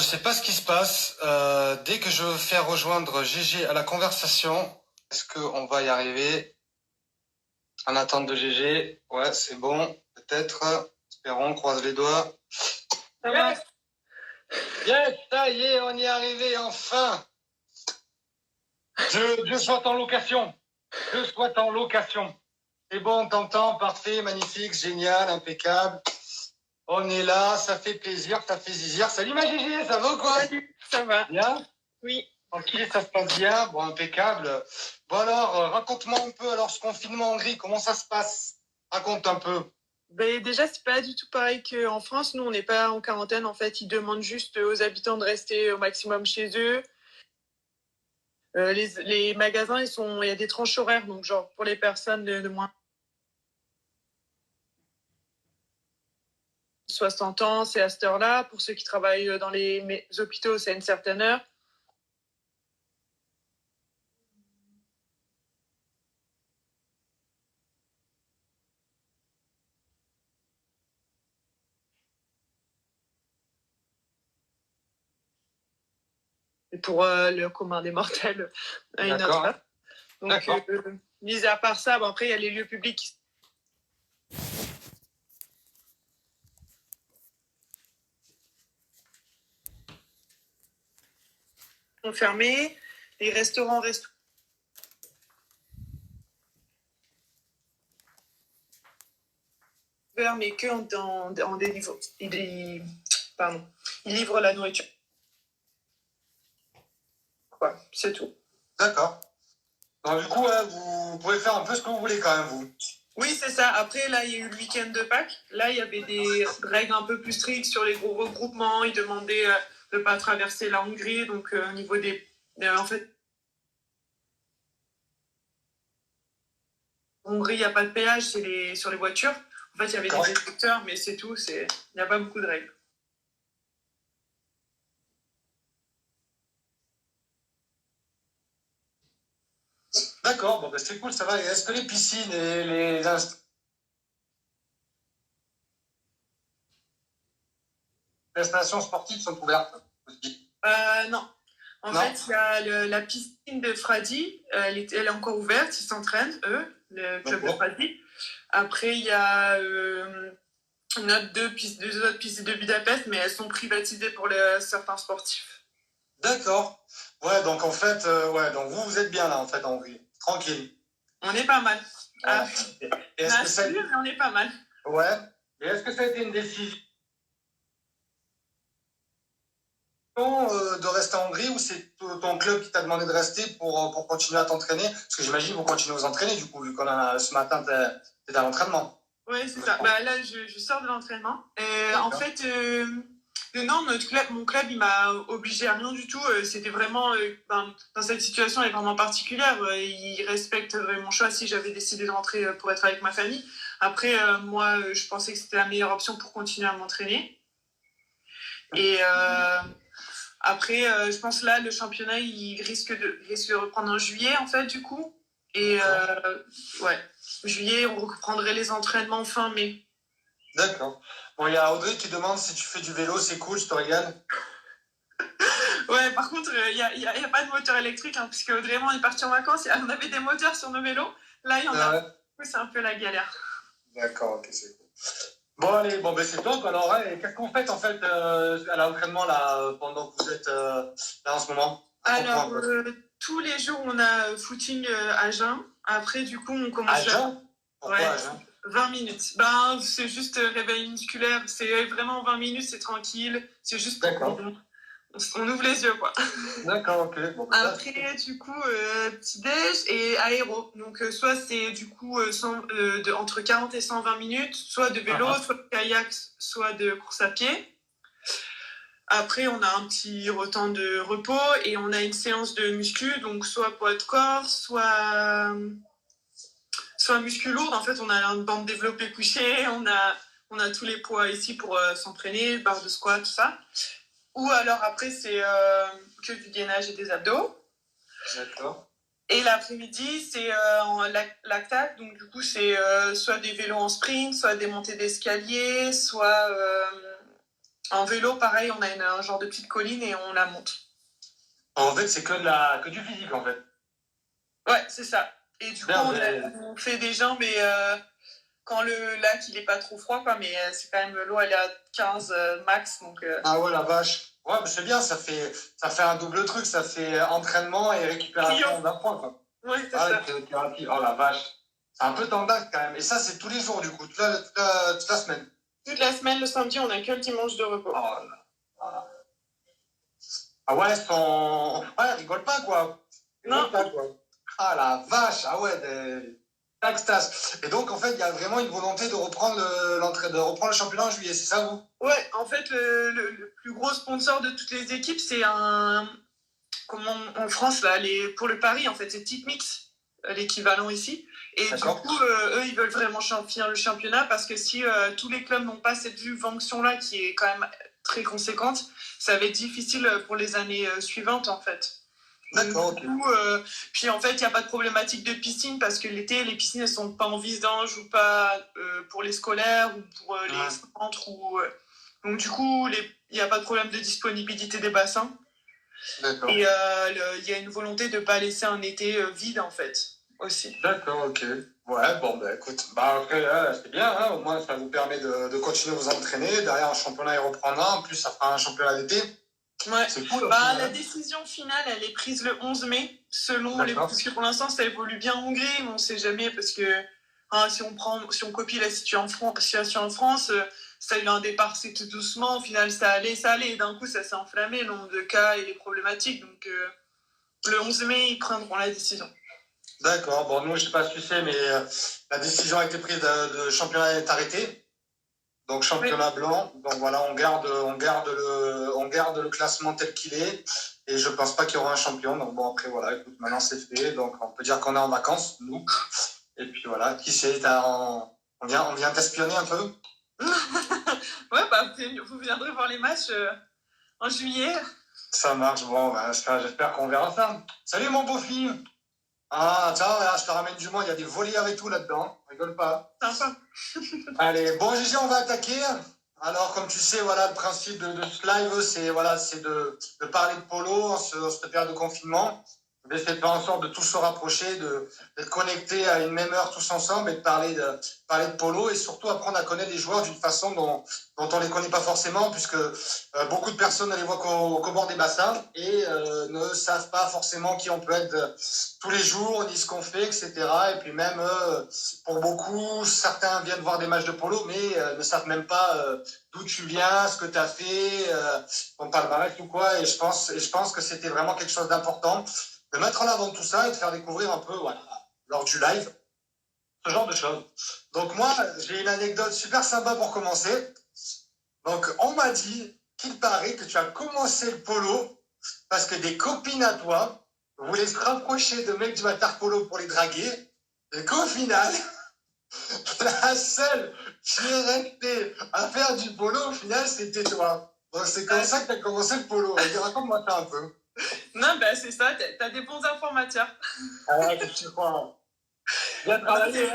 sais pas ce qui se passe. Dès que je veux faire rejoindre GG à la conversation, est-ce qu'on va y arriver? En attente de GG. Ouais, c'est bon. Peut-être. Espérons, croise les doigts. Ça va? Yes, ça y est, on y est arrivé, enfin. Je soit en location. Je soit en location. C'est bon, on t'entend, parfait, magnifique, génial, impeccable. On est là, ça fait plaisir, ça fait zizir. Salut ma GG, ça va ou quoi? Salut, ça va? Bien? Oui. Ok, ça se passe bien, bon, impeccable. Bon alors, raconte-moi un peu, alors ce confinement en Hongrie, comment ça se passe? Raconte un peu. Ben, déjà, c'est pas du tout pareil qu'en France. Nous, on n'est pas en quarantaine. En fait, ils demandent juste aux habitants de rester au maximum chez eux. Les magasins, il y a des tranches horaires. Donc, genre, pour les personnes de moins de 60 ans, c'est à cette heure-là. Pour ceux qui travaillent dans les hôpitaux, c'est à une certaine heure. Et pour le commun des mortels, à une autre heure. Donc, mis à part ça, bon, après, il y a les lieux publics qui sont fermés. Les restaurants restent ouverts, mais que en délivrance. Ils livrent la nourriture. Voilà, c'est tout. D'accord. Donc du coup, vous pouvez faire un peu ce que vous voulez quand même, vous. Oui, c'est ça. Après, là, il y a eu le week-end de Pâques. Là, il y avait des règles un peu plus strictes sur les gros regroupements. Ils demandaient de ne pas traverser la Hongrie. Donc, au niveau des... en fait, en Hongrie, il n'y a pas de péage, sur les voitures. En fait, il y avait des détecteurs, mais c'est tout. Il n'y a pas beaucoup de règles. D'accord, bon, ben, c'est cool, ça va. Est-ce que les piscines et les installations sportives sont ouvertes? Non. En fait, il y a la piscine de Fradi, elle est encore ouverte, ils s'entraînent, eux, le club de Fradi. Après, il y a deux autres pistes de Budapest, mais elles sont privatisées pour certains sportifs. D'accord. Ouais, donc en fait, donc vous êtes bien là, en fait, en Hongrie. Tranquille. On est pas mal. Ouais. Est-ce que ça... mais on est pas mal. Ouais. Et est-ce que ça a été une décision de rester en Hongrie ou c'est ton club qui t'a demandé de rester pour continuer à t'entraîner? Parce que j'imagine que vous continuez à vous entraîner, du coup, vu qu'on a ce matin, t'es à l'entraînement. Oui, c'est ça. Bah, là, je sors de l'entraînement. En fait, non, mon club, il m'a obligé à rien du tout. C'était vraiment, dans cette situation, elle est vraiment particulière. Il respecte mon choix si j'avais décidé de rentrer pour être avec ma famille. Après, moi, je pensais que c'était la meilleure option pour continuer à m'entraîner. Et après, je pense là, le championnat, il risque de reprendre en juillet, en fait, du coup. Et ouais, juillet, on reprendrait les entraînements fin mai. D'accord. Bon, il y a Audrey qui demande si tu fais du vélo, c'est cool, je te régale. Ouais, par contre, il n'y a pas de moteur électrique, hein, puisque Audrey et moi, on est partis en vacances et on avait des moteurs sur nos vélos. Là, il y en a. Du coup, c'est un peu la galère. D'accord, ok, c'est cool. Bon, allez, bon, ben c'est top. Alors, ouais, qu'est-ce qu'on fait en fait à l'entraînement là, pendant que vous êtes là en ce moment? Alors, tous les jours, on a footing à jeun. Après, du coup, on commence. À jeun? Pourquoi à jeun? 20 minutes. C'est juste réveil musculaire. C'est vraiment 20 minutes, c'est tranquille. C'est juste pour on ouvre les yeux, quoi. D'accord, ok. Bon, après, du coup, petit-déj et aéro. Donc, soit c'est du coup entre 40 et 120 minutes, soit de vélo, soit de kayak, soit de course à pied. Après, on a un petit temps de repos et on a une séance de muscu, donc soit poids de corps, soit muscu lourd. En fait, on a une bande développée couchée, on a tous les poids ici pour s'entraîner, barre de squat, tout ça. Ou alors après, c'est que du gainage et des abdos. D'accord. Et l'après-midi, c'est en lactate. Donc, du coup, c'est soit des vélos en sprint, soit des montées d'escalier, soit En vélo, pareil, on a un genre de petite colline et on la monte. En fait, c'est que du physique, en fait. Ouais, c'est ça. Et du coup, on fait des jambes et quand le lac, il est pas trop froid, quoi, mais c'est quand même, l'eau, elle est à 15 max, donc... Ah ouais, la vache. Ouais, mais c'est bien, ça fait un double truc, ça fait entraînement et récupération d'un point, quoi. Ouais, c'est ça. Oh la vache. C'est un peu tendace quand même. Et ça, c'est tous les jours, du coup, toute la semaine. Toute la semaine, le samedi, on a que le dimanche de repos. Voilà. Ah ouais, ouais, rigole pas, quoi. Non. Pas, quoi. Ah la vache, ah ouais, extase. Et donc, en fait, il y a vraiment une volonté de reprendre le championnat en juillet, c'est ça, vous? Ouais, en fait, le plus gros sponsor de toutes les équipes, c'est en France, là, pour le Paris, en fait, c'est Tipmix, l'équivalent ici. Et du coup, eux, ils veulent vraiment finir le championnat parce que si tous les clubs n'ont pas cette subvention-là, qui est quand même très conséquente, ça va être difficile pour les années suivantes, en fait. D'accord. Du coup, puis en fait, il n'y a pas de problématique de piscine parce que l'été, les piscines ne sont pas en vidange ou pas pour les scolaires ou pour les centres. Donc du coup, il n'y a pas de problème de disponibilité des bassins. D'accord. Et il y a une volonté de ne pas laisser un été vide, en fait, aussi. D'accord, ok. Ouais, bon, bah écoute, après, c'est bien, hein, au moins ça vous permet de continuer à vous entraîner. Derrière, un championnat, il reprendra. En plus, ça fera un championnat d'été. Ouais. C'est cool. La décision finale, elle est prise le 11 mai, parce que pour l'instant, ça évolue bien en Hongrie, mais on ne sait jamais, parce que si on copie la situation en France, ça a eu un départ, c'est tout doucement, au final, ça allait, et d'un coup, ça s'est enflammé, le nombre de cas et les problématiques. Donc, le 11 mai, ils prendront la décision. D'accord. Bon, nous, je ne sais pas si tu sais, mais la décision a été prise, le championnat est arrêté. Donc championnat blanc, donc voilà, on garde le classement tel qu'il est, et je pense pas qu'il y aura un champion. Donc bon, après voilà, écoute, maintenant c'est fait, donc on peut dire qu'on est en vacances, nous. Et puis voilà, qui sait, on vient t'espionner un peu. Ouais, vous viendrez voir les matchs en juillet. Ça marche, bon, j'espère qu'on verra ça. Salut mon beau film. Ah, tiens, je te ramène du monde, il y a des volières et tout là-dedans, rigole pas. Sympa. Allez, bon Gigi, on va attaquer. Alors, comme tu sais, voilà, le principe de ce live, c'est de parler de polo en cette période de confinement. D'essayer de faire en sorte de tous se rapprocher, d'être connectés à une même heure tous ensemble et de parler de polo et surtout apprendre à connaître les joueurs d'une façon dont on les connaît pas forcément, puisque beaucoup de personnes ne les voient qu'au bord des bassins et ne savent pas forcément qui on peut être tous les jours, ni ce qu'on fait, etc. Et puis même, pour beaucoup, certains viennent voir des matchs de polo, mais ne savent même pas d'où tu viens, ce que tu as fait, ton palmarès ou quoi. Et je pense que c'était vraiment quelque chose d'important de mettre en avant tout ça et de faire découvrir un peu, voilà, lors du live, ce genre de choses. Donc moi, j'ai une anecdote super sympa pour commencer. Donc on m'a dit qu'il paraît que tu as commencé le polo parce que des copines à toi voulaient se rapprocher de mecs du water polo pour les draguer, et qu'au final, la seule qui est restée à faire du polo, au final, c'était toi. Donc c'est comme ça que tu as commencé le polo. Raconte-moi ça un peu. Non, c'est ça, t'as des bons informateurs. Ah ouais, qu'est-ce que tu crois? Bien travaillé,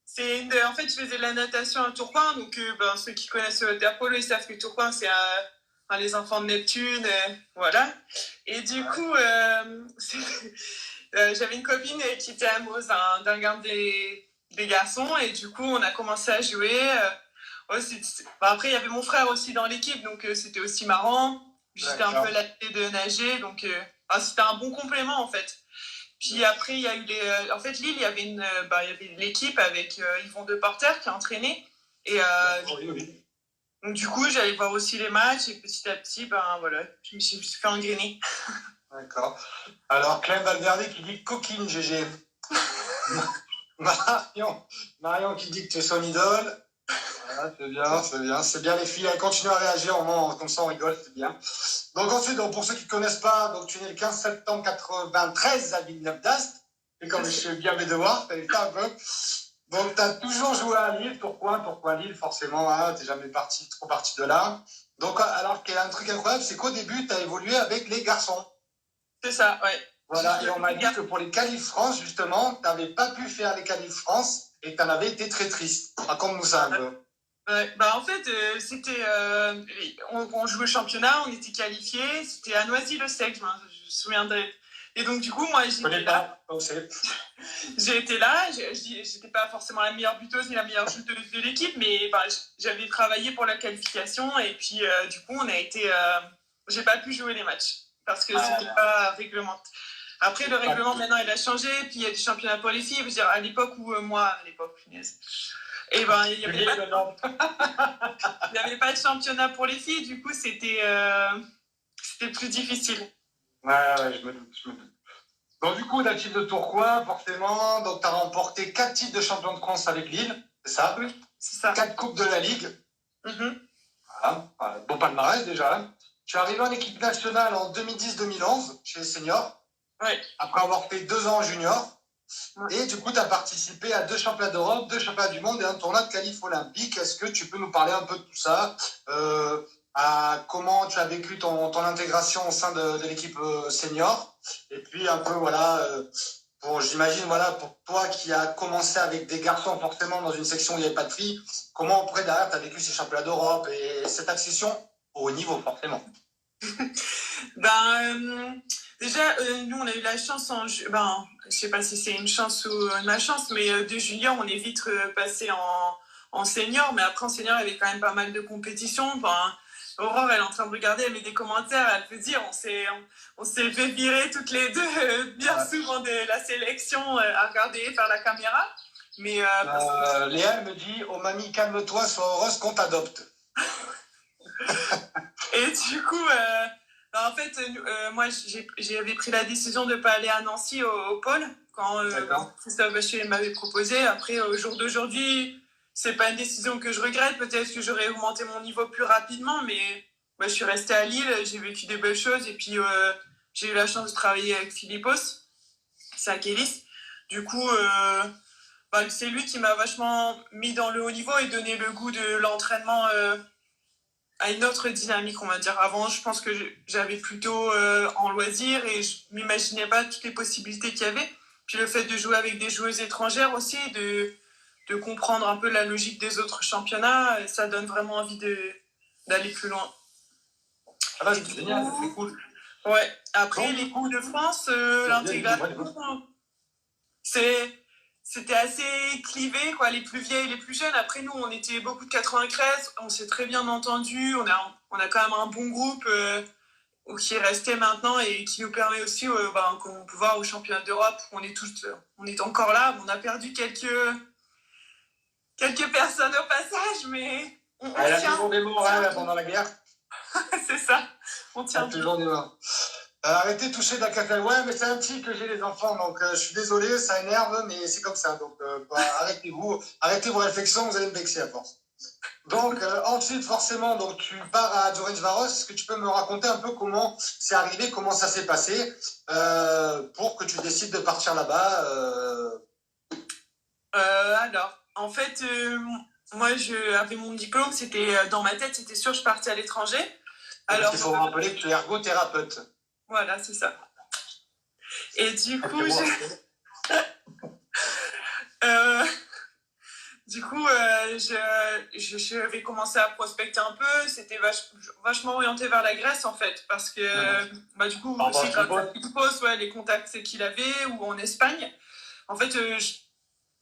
c'est ça. En fait, je faisais de la natation à Tourcoing, donc ceux qui connaissent le water polo, ils savent que Tourcoing, c'est les enfants de Neptune, voilà. Et du coup, j'avais une copine qui était amoureuse d'un gars des garçons, et du coup, on a commencé à jouer. Après, il y avait mon frère aussi dans l'équipe, donc c'était aussi marrant. J'étais un peu lassée de nager, donc c'était un bon complément en fait. Puis après, il y a eu en fait, Lille, il y avait l'équipe avec Yvon Deporter qui a entraîné. Et donc du coup, j'allais voir aussi les matchs et petit à petit, voilà, je me suis fait engrainer. D'accord. Alors, Clem Valverde qui dit coquine, GG. Marion qui dit que tu es son idole. Voilà, c'est bien les filles, elles continuent à réagir, comme ça on rigole, c'est bien. Donc ensuite, pour ceux qui ne connaissent pas, donc tu es né le 15 septembre 93 à Villeneuve d'Ascq, et comme je fais bien mes devoirs, t'as fait un peu. Donc tu as toujours joué à Lille, pourquoi Lille, forcément, hein, t'es jamais trop parti de là. Donc alors qu'il y a un truc incroyable, c'est qu'au début, tu as évolué avec les garçons. C'est ça, ouais. Voilà, et on m'a dit que pour les qualifs France, justement, tu n'avais pas pu faire les qualifs France et que tu en avais été très triste. Raconte-nous ça un peu. Ouais, bah en fait, c'était. On jouait au championnat, on était qualifiés, c'était à Noisy-le-Sec, je me souviendrai. Et donc, du coup, moi, j'étais là. J'ai été là, j'étais pas forcément la meilleure buteuse ni la meilleure shooteuse de l'équipe, mais bah, j'avais travaillé pour la qualification et puis du coup, on a été. J'ai pas pu jouer les matchs parce que c'était pas réglementé. Après, le règlement maintenant il a changé, puis il y a des championnats pour les filles. Je veux dire, à l'époque où moi, à l'époque, punaise. Et ben, il n'y avait, pas de championnat pour les filles, du coup, c'était plus difficile. Ouais, je me doute. Donc, du coup, tu as le titre de Tourcoing, forcément. Donc, tu as remporté 4 titres de champion de France avec Lille, c'est ça? Oui, c'est ça. 4 coupes de la Ligue. Voilà. Bon palmarès déjà. Tu es arrivé en équipe nationale en 2010-2011 chez les seniors. Oui. Après avoir fait 2 ans en junior. Ouais. Et du coup, tu as participé à 2 championnats d'Europe, 2 championnats du monde et un tournoi de qualif olympique. Est-ce que tu peux nous parler un peu de tout ça, à comment tu as vécu ton intégration au sein de l'équipe senior? Et puis un peu, voilà, j'imagine, voilà, pour toi qui a commencé avec des garçons forcément dans une section où il n'y avait pas de filles, comment après derrière tu as vécu ces championnats d'Europe et cette accession au haut niveau forcément? Déjà, nous, on a eu la chance, je sais pas si c'est une chance ou une malchance, mais de junior, on est vite passé en senior. Mais après, en senior, il y avait quand même pas mal de compétitions. Aurore, elle est en train de regarder, elle met des commentaires, elle peut dire, on s'est fait virer toutes les deux bien souvent de la sélection à regarder, faire la caméra. Mais Léa, elle me dit, oh mamie, calme-toi, sois heureuse qu'on t'adopte. Et du coup... en fait, moi, j'avais pris la décision de ne pas aller à Nancy au pôle quand Christophe Bachier m'avait proposé. Après, au jour d'aujourd'hui, c'est pas une décision que je regrette. Peut-être que j'aurais augmenté mon niveau plus rapidement, mais je suis restée à Lille, j'ai vécu des belles choses et puis j'ai eu la chance de travailler avec Philippos, c'est à Kélis. Du coup, c'est lui qui m'a vachement mis dans le haut niveau et donné le goût de l'entraînement à une autre dynamique, on va dire. Avant, je pense que j'avais plutôt en loisir et je m'imaginais pas toutes les possibilités qu'il y avait. Puis le fait de jouer avec des joueuses étrangères aussi, de comprendre un peu la logique des autres championnats, ça donne vraiment envie d'aller plus loin. Ah bah, c'est génial, c'est cool. Ouais. Après, les coups de France, l'intégration, c'était assez clivé, quoi, les plus vieilles et les plus jeunes. Après, nous, on était beaucoup de 93, on s'est très bien entendus, on a quand même un bon groupe qui est resté maintenant et qui nous permet aussi, qu'on peut voir au championnat d'Europe, on est encore là, on a perdu quelques personnes au passage, mais on tient. Il y a toujours des morts pendant la guerre. C'est ça, on tient. Il y a toujours des morts. Arrêtez de toucher de la cacahuète. Ouais, mais c'est un petit que j'ai les enfants, donc je suis désolé, ça énerve, mais c'est comme ça. Donc arrêtez-vous, arrêtez vos réflexions, vous allez me vexer à force. Donc ensuite, forcément, donc tu pars à Varos. Est-ce que tu peux me raconter un peu comment c'est arrivé, comment ça s'est passé pour que tu décides de partir là-bas Alors, en fait, moi, j'avais mon diplôme, c'était dans ma tête, c'était sûr, je partais à l'étranger. Alors, il faut rappeler que tu es ergothérapeute. Voilà, c'est ça. Et du coup, je vais commencer à prospecter un peu. C'était vachement orienté vers la Grèce, en fait, parce que du coup, aussi, grâce à les contacts qu'il avait, ou en Espagne, en fait,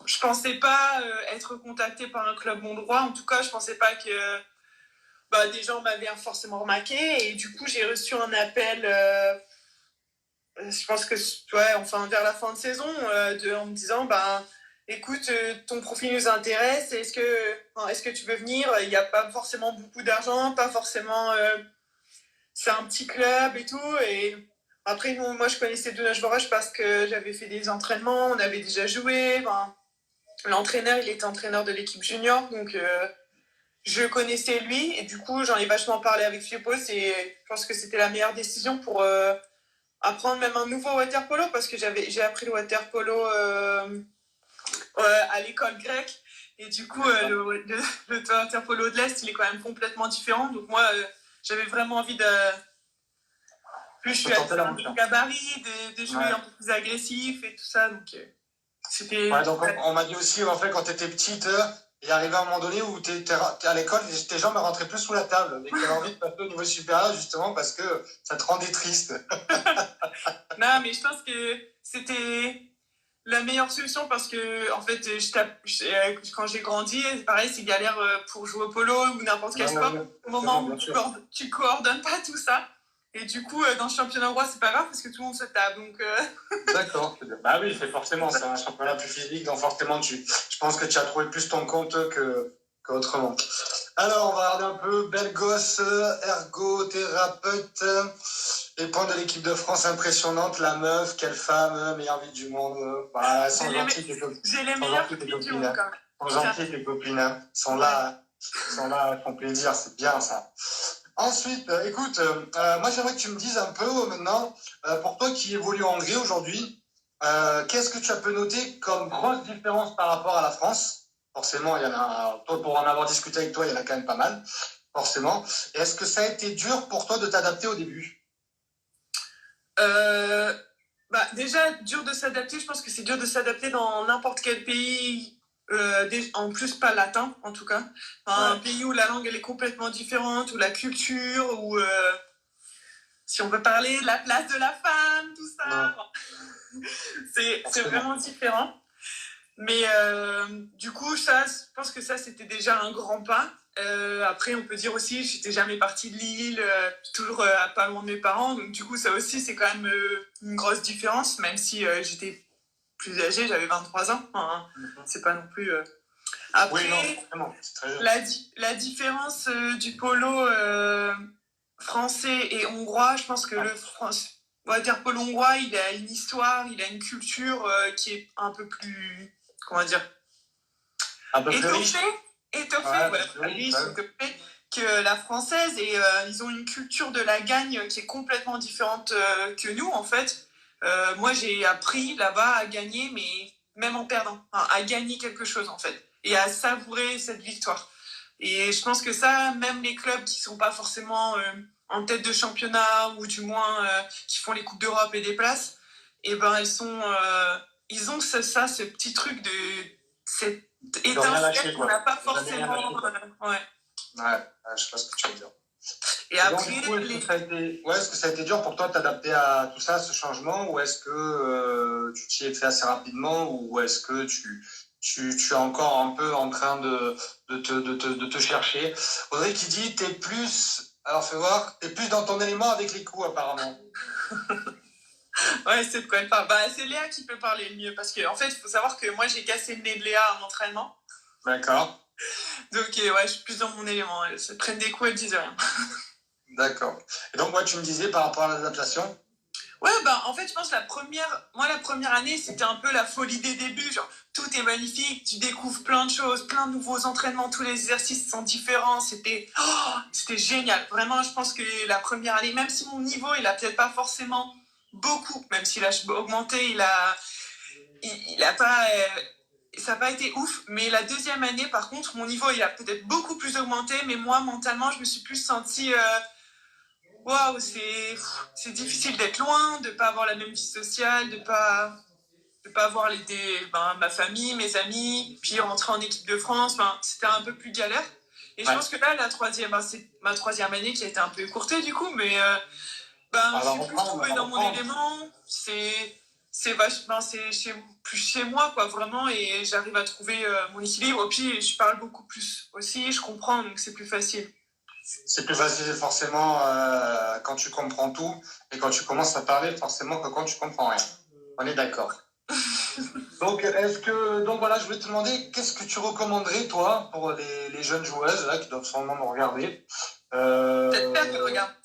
je pensais pas être contactée par un club hongrois. En tout cas, je pensais pas que des gens m'avaient forcément remarqué. Et du coup, j'ai reçu un appel, je pense que vers la fin de saison, en me disant, écoute, ton profil nous intéresse, est-ce que tu veux venir? Il n'y a pas forcément beaucoup d'argent, pas forcément... c'est un petit club et tout. Et après, moi, je connaissais Donash Vorosh parce que j'avais fait des entraînements, on avait déjà joué. L'entraîneur, il était entraîneur de l'équipe junior, donc je connaissais lui. Et du coup, j'en ai vachement parlé avec Philippos et je pense que c'était la meilleure décision pour apprendre même un nouveau water-polo parce que j'ai appris le water-polo à l'école grecque. Et du coup, le water-polo de l'Est, il est quand même complètement différent. Donc moi, j'avais vraiment envie de... Plus je suis à un peu gabarit, de jouer un peu plus agressif et tout ça. Donc c'était... donc on m'a dit aussi, en fait, quand tu étais petite, Et arrivé à un moment donné où t'es à l'école, tes jambes rentraient plus sous la table. Et que t'avais envie de passer au niveau supérieur, justement, parce que ça te rendait triste. Non, mais je pense que c'était la meilleure solution parce que, en fait, quand j'ai grandi, pareil, c'est galère pour jouer au polo ou n'importe quel sport. Au moment où tu coordonnes pas tout ça. Et du coup, dans le championnat roi, c'est pas grave parce que tout le monde se tape. Donc, D'accord. Bah oui, c'est forcément, c'est un championnat plus physique, donc forcément, je pense que tu as trouvé plus ton compte qu'autrement. Alors, on va regarder un peu. Belle gosse, ergothérapeute, les points de l'équipe de France impressionnante, la meuf, quelle femme, meilleure vie du monde. Voilà, elles sont gentilles, tes copines. J'ai les meilleures filles du monde, quand même. Elles sont gentilles, tes copines. Sont là, elles font plaisir, c'est bien ça. Ensuite, écoute, moi j'aimerais que tu me dises un peu maintenant, pour toi qui évolue en Hongrie aujourd'hui, qu'est-ce que tu as pu noter comme grosse différence par rapport à la France? Forcément, il y en a, toi, pour en avoir discuté avec toi, il y en a quand même pas mal, forcément. Et est-ce que ça a été dur pour toi de t'adapter au début? Déjà, dur de s'adapter, je pense que c'est dur de s'adapter dans n'importe quel pays. En plus pas latin en tout cas, un pays où la langue elle est complètement différente, où la culture, où si on veut parler de la place de la femme, tout ça, c'est vraiment différent. Mais du coup, ça, je pense que ça c'était déjà un grand pas. Après, on peut dire aussi, j'étais jamais partie de Lille, toujours à pas loin de mes parents, donc du coup, ça aussi c'est quand même une grosse différence, même si j'étais plus âgée, j'avais 23 ans. Enfin, c'est pas non plus. Après, oui, non, la différence du polo français et hongrois, je pense que on va dire polo hongrois, il a une histoire, il a une culture qui est un peu plus, comment dire, un peu plus riche. Étoffée que la française, et ils ont une culture de la gagne qui est complètement différente que nous en fait. Moi j'ai appris là-bas à gagner, mais même en perdant, à gagner quelque chose en fait, et à savourer cette victoire. Et je pense que ça, même les clubs qui sont pas forcément en tête de championnat, ou du moins qui font les coupes d'Europe et des places, et ben ils ont ce petit truc de cette étincelle qu'on n'a pas forcément. Je sais pas ce que tu veux dire. Et après, donc, du coup, est-ce que ça a été dur pour toi de t'adapter à tout ça, à ce changement, ou est-ce que tu t'y es fait assez rapidement, ou est-ce que tu es encore un peu en train de te chercher? Audrey qui dit, t'es plus, alors fais voir, t'es plus dans ton élément avec les coups apparemment. Ouais, c'est de quoi elle parle. C'est Léa qui peut parler le mieux, parce qu'en fait, il faut savoir que moi, j'ai cassé le nez de Léa en entraînement. D'accord. Donc, je suis plus dans mon élément. Elle se prenne des coups, elle disent rien. D'accord. Et donc, moi, tu me disais par rapport à l'adaptation? Ouais, en fait, je pense la première année, c'était un peu la folie des débuts. Genre, tout est magnifique, tu découvres plein de choses, plein de nouveaux entraînements, tous les exercices sont différents. C'était génial. Vraiment, je pense que la première année, même si mon niveau, il a peut-être pas forcément beaucoup, même s'il a augmenté, il a pas, ça n'a pas été ouf. Mais la deuxième année, par contre, mon niveau, il a peut-être beaucoup plus augmenté, mais moi, mentalement, je me suis plus sentie... waouh, c'est difficile d'être loin, de pas avoir la même vie sociale, de pas avoir ma famille, mes amis, puis rentrer en équipe de France. C'était un peu plus galère. Et je pense que là, c'est ma troisième année qui a été un peu écourtée du coup, mais je suis plus trouvée dans mon élément. C'est plus chez moi, quoi, vraiment, et j'arrive à trouver mon équilibre. Puis je parle beaucoup plus aussi, je comprends, donc c'est plus facile. C'est plus facile forcément quand tu comprends tout, et quand tu commences à parler forcément que quand tu comprends rien. On est d'accord. Donc voilà, je voulais te demander, qu'est-ce que tu recommanderais toi pour les jeunes joueuses là qui doivent sûrement nous regarder? J'espère qu'elles regardent.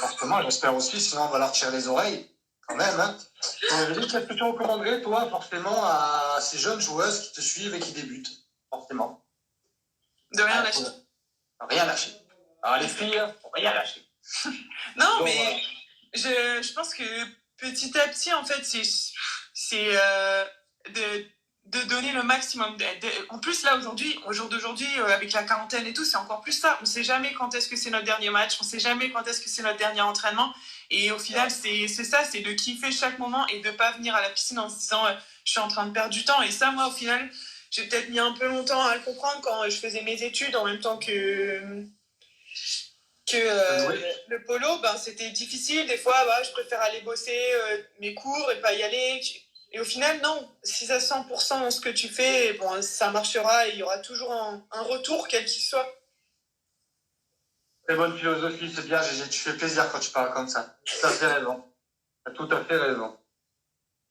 Forcément, j'espère aussi, sinon on va leur tirer les oreilles quand même. Hein. Qu'est-ce que tu recommanderais toi forcément à ces jeunes joueuses qui te suivent et qui débutent forcément? De rien lâcher. Rien lâcher. Alors les filles, faut rien lâcher. Non, mais je pense que petit à petit, en fait, c'est de donner le maximum. En plus, là, aujourd'hui, au jour d'aujourd'hui, avec la quarantaine et tout, c'est encore plus ça. On ne sait jamais quand est-ce que c'est notre dernier match, on ne sait jamais quand est-ce que c'est notre dernier entraînement. Et au final, c'est ça, c'est de kiffer chaque moment et de ne pas venir à la piscine en se disant je suis en train de perdre du temps. Et ça, moi, au final, j'ai peut-être mis un peu longtemps à le comprendre quand je faisais mes études en même temps le polo, ben, c'était difficile. Des fois, bah, je préfère aller bosser mes cours et pas y aller. Et au final, non. Si c'est à 100% ce que tu fais, bon, ça marchera et il y aura toujours un retour, quel qu'il soit. Très bonne philosophie, c'est bien, Gégé. Tu fais plaisir quand tu parles comme ça. Tout à fait raison. Tu as tout à fait raison.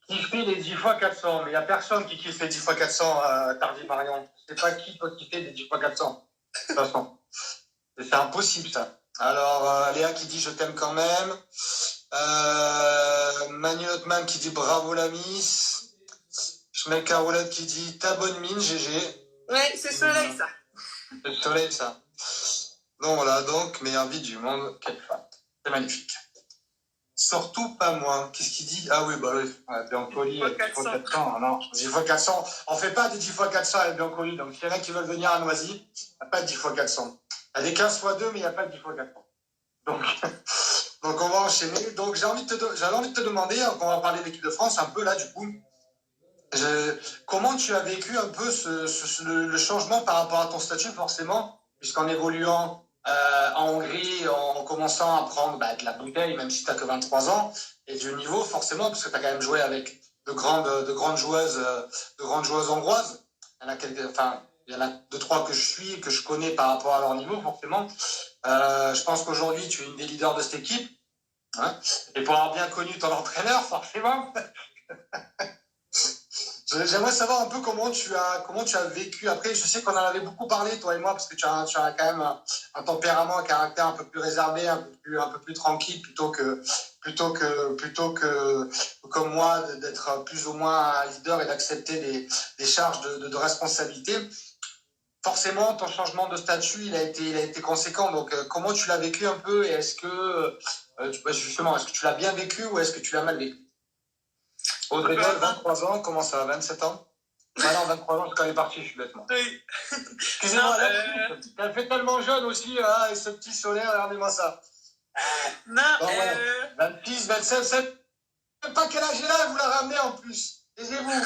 Kiffer les 10 fois 400, mais il n'y a personne qui kiffe les 10 fois 400, Tardy Marion. Je sais pas qui peut kiffer les 10 fois 400. De toute façon. C'est impossible, ça. Alors, Léa qui dit je t'aime quand même. Manu Hotman qui dit bravo la miss. Schmel Caroline qui dit ta bonne mine, GG. Ouais, c'est soleil, ça. C'est le soleil, ça. Donc voilà, donc, meilleure vie du monde, quelle femme. C'est magnifique. Surtout pas moi. Qu'est-ce qu'il dit? Ah oui, bah oui, Biancoli, 10 fois 400. Non, 10 fois 400. On fait pas des 10 fois 400 avec Biancoli. Donc, s'il y en a qui veulent venir à Noisy, il n'y a pas de 10 fois 400. Il y a des 15 fois 2, mais il n'y a pas de 10 fois 400. Donc on va enchaîner. Donc, j'avais envie de te demander, on va parler de l'équipe de France un peu là, du coup. Comment tu as vécu un peu le changement par rapport à ton statut, forcément, puisqu'en évoluant en Hongrie, en commençant à prendre de la bouteille, même si tu n'as que 23 ans, et du niveau, forcément, parce que tu as quand même joué avec de grandes joueuses hongroises. Il y en a 2-3 que je suis, que je connais par rapport à leur niveau, forcément. Je pense qu'aujourd'hui, tu es une des leaders de cette équipe. Hein, et pour avoir bien connu ton entraîneur, forcément. J'aimerais savoir un peu comment tu as vécu. Après, je sais qu'on en avait beaucoup parlé, toi et moi, parce que tu as quand même un tempérament, un caractère un peu plus réservé, un peu plus tranquille, plutôt que comme moi, d'être plus ou moins un leader et d'accepter des charges de responsabilité. Forcément, ton changement de statut, il a été conséquent. Donc, comment tu l'as vécu un peu, et est-ce que tu l'as bien vécu ou est-ce que tu l'as mal vécu? Audrey Doll, 23 ans, comment ça va, 27 ans? Ah non, 23 ans, quand elle est partie, je suis bêtement. Oui. Excusez-moi, elle fait tellement jeune aussi, et ce petit soleil, regardez-moi ça. Non, 26, 27, je sais même pas quel âge elle a, vous la ramenez en plus. Taisez-vous.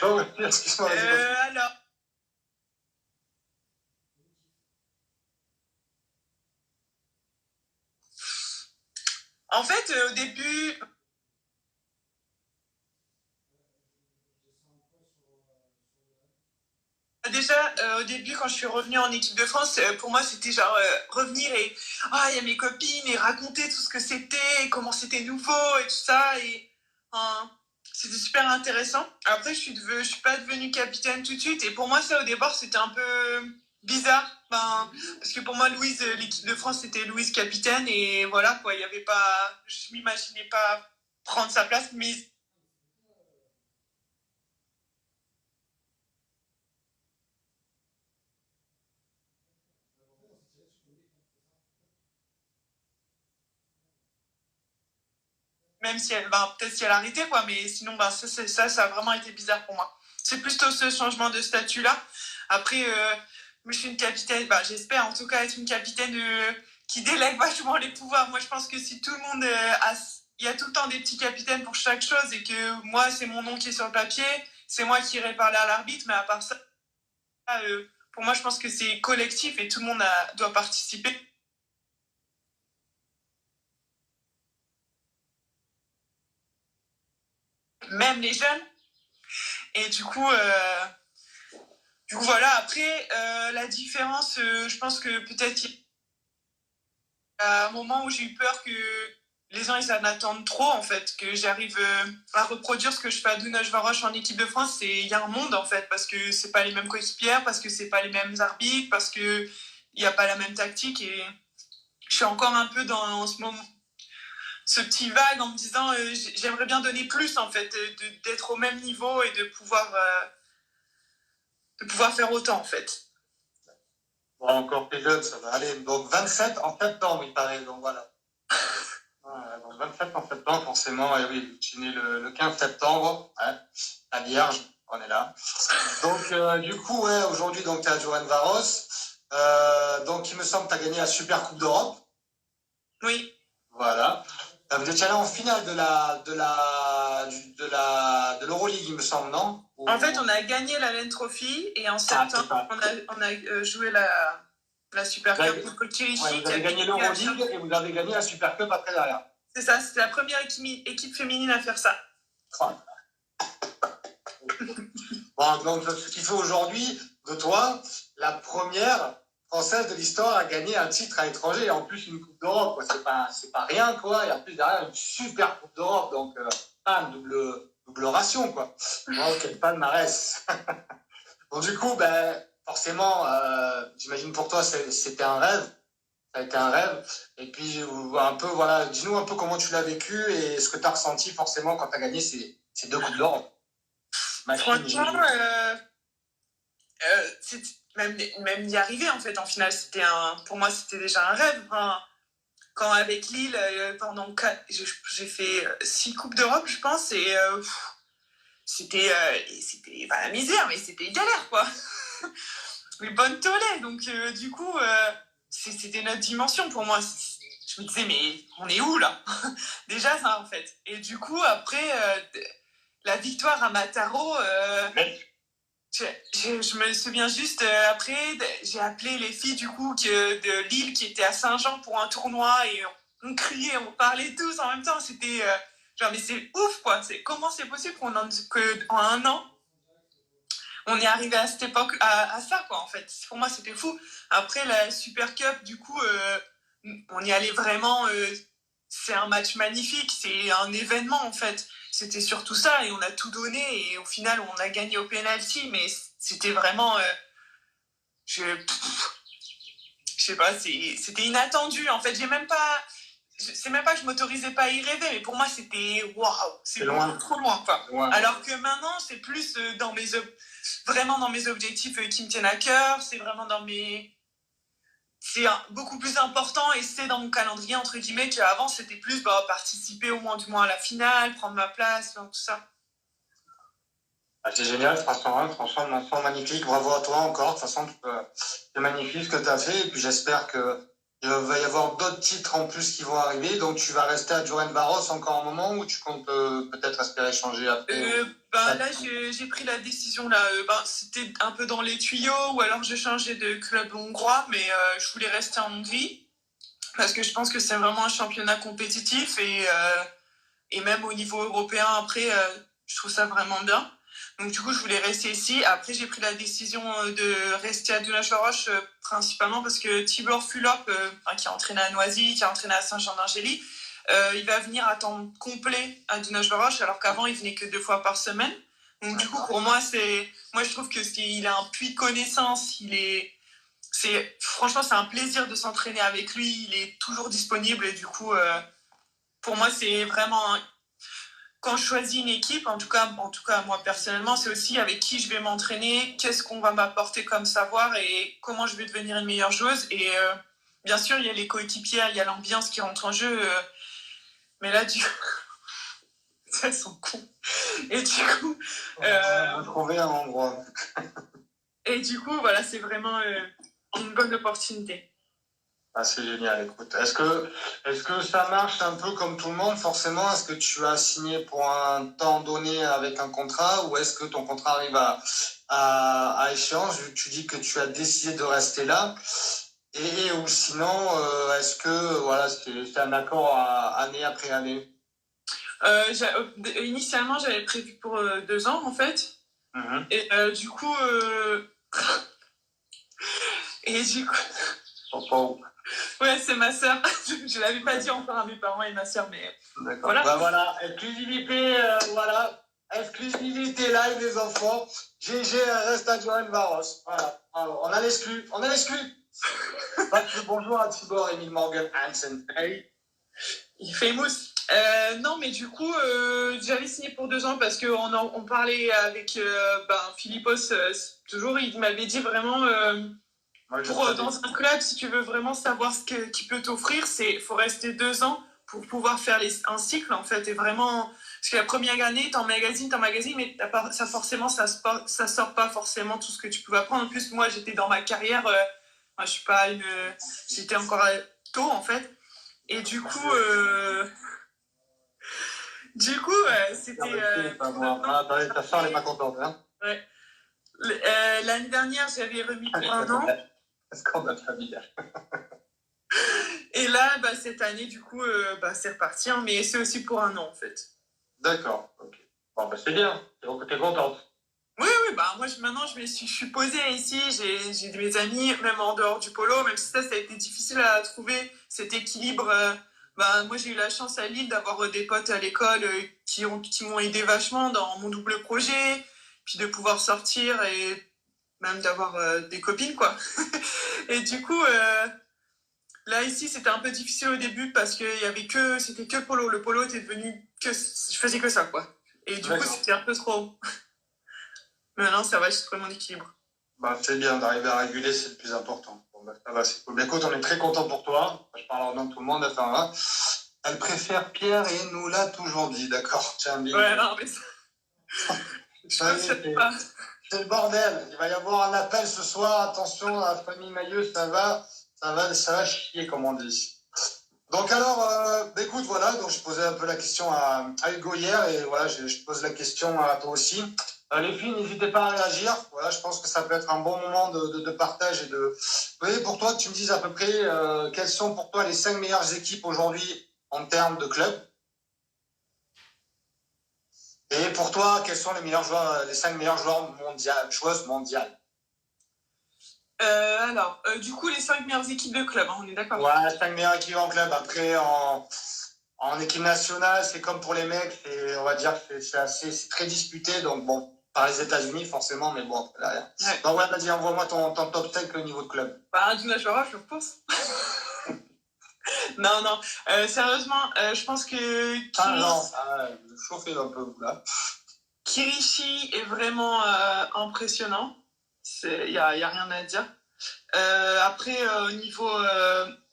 Donc, excuse-moi, vas-y. Alors. En fait, au début. Déjà, au début, quand je suis revenue en équipe de France, pour moi, c'était genre revenir et il y a mes copines et raconter tout ce que c'était, comment c'était nouveau et tout ça. Et c'était super intéressant. Après, je suis pas devenue capitaine tout de suite. Et pour moi, ça, au départ, c'était un peu bizarre. Parce que pour moi, Louise, l'équipe de France, c'était Louise capitaine. Et voilà, quoi, il y avait pas. Je m'imaginais pas prendre sa place, mais. Même si elle, peut-être si elle a arrêté, quoi, mais sinon, ça a vraiment été bizarre pour moi. C'est plutôt ce changement de statut-là. Après, moi, je suis une capitaine, j'espère en tout cas être une capitaine qui délègue vachement les pouvoirs. Moi, je pense que si tout le monde il y a tout le temps des petits capitaines pour chaque chose et que moi, c'est mon nom qui est sur le papier, c'est moi qui irai parler à l'arbitre, mais à part ça, pour moi, je pense que c'est collectif et tout le monde doit participer. Même les jeunes. Et du coup, voilà. Après, la différence, je pense que peut-être il y a un moment où j'ai eu peur que les gens ils en attendent trop, en fait, que j'arrive à reproduire ce que je fais à Dunaj-Varoche en équipe de France. Il y a un monde, en fait, parce que c'est pas les mêmes coéquipières, parce que c'est pas les mêmes arbitres, parce que il n'y a pas la même tactique. Et je suis encore un peu dans ce moment, ce petit vague en me disant j'aimerais bien donner plus, en fait, d'être au même niveau et de pouvoir faire autant, en fait. Bon, encore plus jeune, ça va aller. Donc 27 en septembre, il paraît. Donc voilà. Donc 27 en septembre, forcément. Et oui, tu es né le 15 septembre. Hein, la Vierge, on est là. Donc du coup, ouais, aujourd'hui, tu es à Johan Varos. Donc il me semble que tu as gagné la Super Coupe d'Europe. Oui. Voilà. Vous étiez allé en finale de l'Euroleague, il me semble, non? En fait, on a gagné la LAN Trophy et en septembre, on a joué la Super Cup contre Kirishi. Ouais, vous avez gagné l'Euroleague et vous avez gagné la Super Cup après derrière. C'est ça, c'était la première équipe féminine à faire ça. Bon, donc, ce qui fait aujourd'hui de toi la première française de l'histoire à gagner un titre à l'étranger et en plus une Coupe d'Europe, c'est pas rien, quoi. Et en plus derrière une super Coupe d'Europe, donc double ration, quoi. Oh, quel palmarès. Donc du coup, forcément, j'imagine pour toi c'était un rêve. Ça a été un rêve. Et puis un peu, voilà, dis-nous un peu comment tu l'as vécu et ce que tu as ressenti forcément quand tu as gagné ces 2 Coupes d'Europe. Franchement, même y arriver en fait en finale, pour moi c'était déjà un rêve. Hein. Quand avec Lille, j'ai fait 6 Coupes d'Europe, je pense, et c'était pas la misère, mais c'était galère quoi. Les bonnes tollées, donc du coup, c'était notre dimension pour moi. Je me disais, mais on est où là? Déjà ça en fait. Et du coup, après, la victoire à Mataro, je me souviens juste, après, j'ai appelé les filles du coup de Lille qui étaient à Saint-Jean pour un tournoi et on criait, on parlait tous en même temps. C'était genre, mais c'est ouf quoi. Comment c'est possible qu'en un an, on est arrivé à cette époque, à ça quoi en fait. Pour moi, c'était fou. Après, la Super Cup, du coup, on y allait vraiment. C'est un match magnifique, c'est un événement en fait. C'était surtout ça et on a tout donné et au final on a gagné au penalty, mais c'était vraiment je sais pas, c'était inattendu en fait. C'est même pas que je m'autorisais pas à y rêver, mais pour moi c'était waouh, c'est loin, trop loin quoi. Ouais. Alors que maintenant c'est plus vraiment dans mes objectifs qui me tiennent à cœur, c'est vraiment c'est beaucoup plus important et c'est dans mon calendrier entre guillemets qu'avant c'était plus participer au moins du moins à la finale, prendre ma place, tout ça. C'est génial, franchement magnifique, bravo à toi encore, de toute façon c'est magnifique ce que tu as fait et puis j'espère que il va y avoir d'autres titres en plus qui vont arriver, donc tu vas rester à Roland Garros encore un moment ou tu comptes peut-être espérer changer après là j'ai pris la décision là, c'était un peu dans les tuyaux ou alors je changeais de club hongrois, mais je voulais rester en Hongrie parce que je pense que c'est vraiment un championnat compétitif et même au niveau européen après je trouve ça vraiment bien. Donc du coup je voulais rester ici. Après j'ai pris la décision de rester à Dunaj-Loroche principalement parce que Tibor Fulop qui a entraîné à Noisy, qui a entraîné à Saint-Jean-d'Angély, il va venir à temps complet à Dunaj-Loroche alors qu'avant il venait que 2 fois par semaine. Donc du coup pour moi je trouve que il a un puits de connaissances, franchement c'est un plaisir de s'entraîner avec lui, il est toujours disponible et du coup pour moi c'est vraiment quand je choisis une équipe, en tout cas moi personnellement, c'est aussi avec qui je vais m'entraîner, qu'est-ce qu'on va m'apporter comme savoir et comment je vais devenir une meilleure joueuse. Et bien sûr, il y a les coéquipiers, il y a l'ambiance qui rentre en jeu. Mais là, du coup, elles sont cons. Et du coup, on va trouver un endroit. Et du coup, voilà, c'est vraiment une bonne opportunité. Ah, c'est génial, écoute. Est-ce que ça marche un peu comme tout le monde, forcément? Est-ce que tu as signé pour un temps donné avec un contrat ou est-ce que ton contrat arrive à échéance? Tu dis que tu as décidé de rester là. Et ou sinon, est-ce que voilà, c'est un accord année après année? Initialement, j'avais prévu pour 2 ans, en fait. Mm-hmm. Et du coup... Et du coup... Ouais, c'est ma sœur. Je l'avais pas dit encore à mes parents et ma sœur, mais d'accord. Voilà, exclusivité, voilà. Exclusivité live des enfants. GG reste à Roland Garros. Voilà. Alors, on a l'exclu. Bonjour à Tibor Emil Morgan Hansen. Hey. Il fait mousse. Non, mais du coup, j'avais signé pour 2 ans parce qu'on parlait avec Philippos toujours. Il m'avait dit vraiment... dans un club, si tu veux vraiment savoir ce qu'il peut t'offrir, il faut rester 2 ans pour pouvoir faire un cycle, en fait. Et vraiment, parce que la première année, t'emmagasines, mais forcément, ça sort pas forcément tout ce que tu pouvais apprendre. En plus, moi, j'étais dans ma carrière, moi, j'étais encore tôt, en fait. Et du coup, Du coup, c'était... Ta soeur, elle n'est pas contente. Hein. Ouais. L'année dernière, j'avais remis pour un an. Scandale familial. Et là, cette année, du coup, c'est reparti. Hein, mais c'est aussi pour un an, en fait. D'accord. Ok. Bon, c'est bien. T'es contente. Oui, moi, maintenant, je suis posée ici. J'ai mes amis, même en dehors du polo, même si ça a été difficile à trouver, cet équilibre. Moi, j'ai eu la chance à Lille d'avoir des potes à l'école qui m'ont aidé vachement dans mon double projet, puis de pouvoir sortir et même d'avoir des copines, quoi. Et du coup, là, ici, c'était un peu difficile au début parce que c'était que polo. Le polo était devenu je faisais que ça, quoi. Et du coup, c'était un peu trop. Maintenant, ça va, j'ai trouvé mon équilibre. C'est bien d'arriver à réguler, c'est le plus important. Bon, ça va, c'est cool. Écoute, on est très content pour toi. Je parle en nom de tout le monde. Enfin, elle préfère Pierre et nous l'a toujours dit, d'accord. Tiens, ouais, non, mais ça. C'est le bordel. Il va y avoir un appel ce soir. Attention, la famille Mailleux, ça va chier, comme on dit. Donc alors, écoute, voilà, donc je posais un peu la question à Hugo hier, et voilà, je pose la question à toi aussi. Les filles, n'hésitez pas à réagir. Voilà, je pense que ça peut être un bon moment de partage et de. Oui, pour toi, que tu me dises à peu près quelles sont pour toi les 5 meilleures équipes aujourd'hui en termes de club. Et pour toi, quels sont les 5 meilleurs joueuses mondiales? Du coup, les 5 meilleures équipes de club, hein, on est d'accord? Ouais, 5 meilleures équipes en club. Après, en équipe nationale, c'est comme pour les mecs, on va dire que c'est très disputé. Donc bon, par les États-Unis forcément, mais bon, là, rien. Ouais. Donc ouais, vas-y, envoie-moi ton top 5 au niveau de club. Dina Jora, je pense. Non. Sérieusement, je pense que... Chauffez un peu, là. Kirishi est vraiment impressionnant. Il n'y a rien à dire. Après, au niveau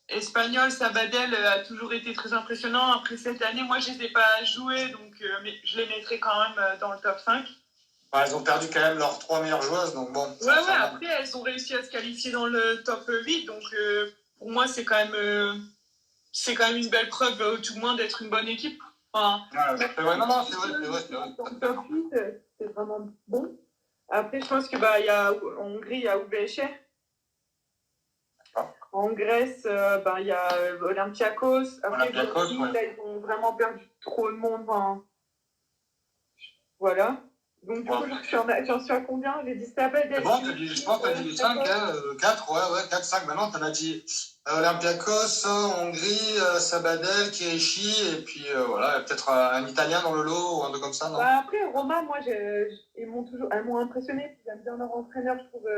espagnol, Sabadell a toujours été très impressionnant. Après cette année, moi, je ne les ai pas joués, donc mais je les mettrai quand même dans le top 5. Elles ont perdu quand même leurs 3 meilleures joueuses, donc bon. Ouais, après, elles ont réussi à se qualifier dans le top 8, donc pour moi, c'est quand même une belle preuve, tout le moins, d'être une bonne équipe. Enfin, c'est vrai. Non, c'est vrai. Dans le top 8, c'est vraiment bon. Après, je pense que en Hongrie, il y a UBC. En Grèce, il y a Olympiakos. Après, ils ont vraiment perdu trop de monde. Enfin, voilà. Donc, du coup, j'en suis à combien? J'ai dit Sabadell. C'est bon, je pense que tu as dit 5, 4, 4, 5. Maintenant, tu en as dit Olympiakos, Hongrie, Sabadell, Kirishi, et puis voilà, peut-être un Italien dans le lot ou un truc comme ça, non? Après, Roma, moi, elles m'ont impressionné. J'aime bien leur entraîneur, je trouve.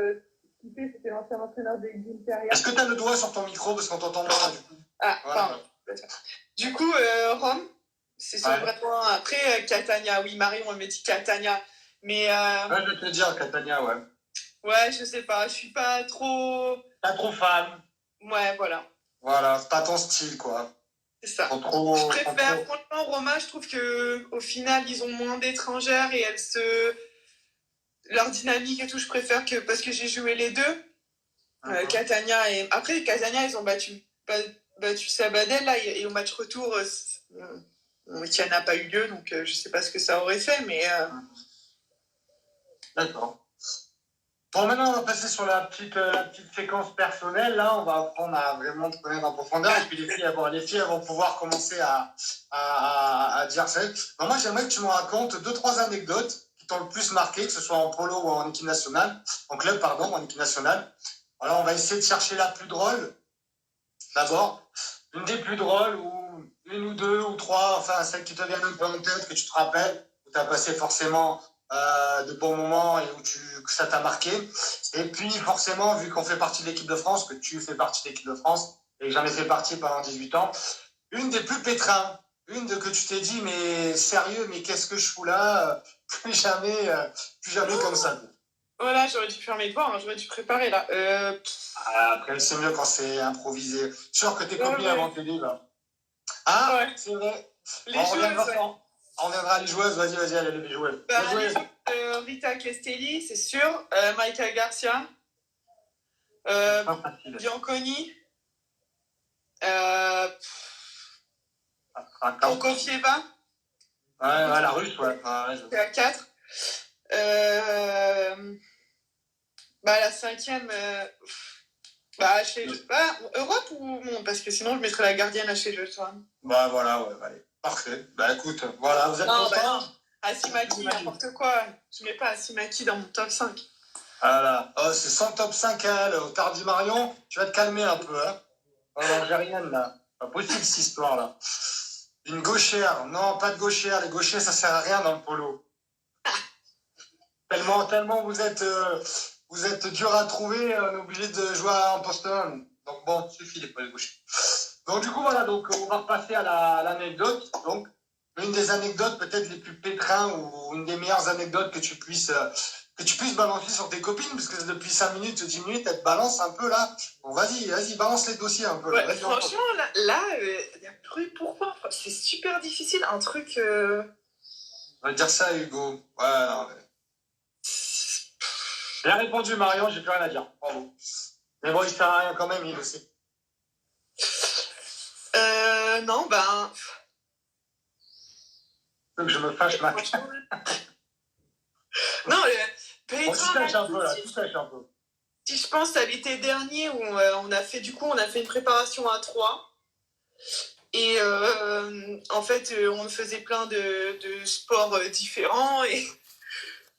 C'était l'ancien entraîneur de l'Inter. Est-ce que tu as le doigt sur ton micro parce qu'on t'entend pas du coup? Pardon. Du coup, Rome, c'est vraiment. Après, Catania, oui, Marion, elle me dit Catania. Mais. Ouais, je vais te dire, Catania, ouais. Ouais, je sais pas, je suis pas trop. Pas trop fan. Ouais, voilà. Voilà, c'est pas ton style, quoi. C'est ça. Je préfère, franchement, Roma, je trouve qu'au final, ils ont moins d'étrangères et leur dynamique et tout, je préfère parce que j'ai joué les deux. Catania et. Après, Catania, ils ont battu Sabadell, là, et au match retour, qui n'a pas eu lieu, donc je sais pas ce que ça aurait fait, mais. D'accord. Bon, maintenant, on va passer sur la petite séquence personnelle. Là, on va apprendre à vraiment te connaître en profondeur. Et puis, les filles, elles vont pouvoir commencer à dire ça. Moi, j'aimerais que tu me racontes 2-3 anecdotes qui t'ont le plus marqué, que ce soit en polo ou en équipe nationale, en club, pardon, en équipe nationale. Alors, on va essayer de chercher la plus drôle. D'abord, une des plus drôles, ou une ou deux ou trois, enfin, celles qui te viennent un peu en tête, que tu te rappelles, où tu as passé forcément de bons moments et que ça t'a marqué. Et puis, forcément, vu qu'on fait partie de l'équipe de France, que tu fais partie de l'équipe de France, et que j'en ai fait partie pendant 18 ans, une des plus pétrins, que tu t'es dit, mais sérieux, mais qu'est-ce que je fous là? Plus jamais comme ça. Voilà, j'aurais dû faire mes devoirs, j'aurais dû préparer là. Après, c'est mieux quand c'est improvisé. Sûr que tes copines avant t'aider, là. Ah, ouais. C'est vrai. Les joueuses, on reviendra à les joueuses. Vas-y, allez, les joueuses. Rita Castelli, c'est sûr. Maïka Garcia. Bianconi. Prokofjeva. Ouais, la russe, ouais. J'étais à 4. La cinquième, Europe ou monde? Parce que sinon, je mettrais la gardienne à chez Jeux. Bah voilà, ouais, allez. Parfait. Bah écoute, voilà, vous êtes contents? Asimaki, n'importe quoi. Je mets pas Asimaki dans mon top 5. Voilà. Oh, c'est son top 5 à elle. Au Tardy Marion, tu vas te calmer un peu, hein. Oh, l'Algérienne, là. Pas possible, cette histoire-là. Une gauchère. Non, pas de gauchère. Les gauchers, ça sert à rien dans le polo. Tellement vous êtes dur à trouver, on est obligé de jouer en poste 1. Donc bon, suffit les gauchers. Donc du coup, voilà, donc on va repasser à l'anecdote. Donc, une des anecdotes peut-être les plus pétrins ou une des meilleures anecdotes que tu puisses balancer sur tes copines, parce que depuis 5 minutes, 10 minutes, elles te balancent un peu là. Bon, vas-y, balance les dossiers un peu. Ouais, là. Franchement, pourquoi? C'est super difficile, un truc... On va dire ça, Hugo. Ouais, non, mais... Bien répondu, Marion, j'ai plus rien à dire. Bravo. Mais bon, il sert à rien quand même, il le sait. Non, ben... Donc je me fâche, Mac. Non, Bon, tu sèches un peu, là, tu sèches un peu. Si je pense à l'été dernier où on a fait une préparation à 3. Et en fait, on faisait plein de sports différents. Et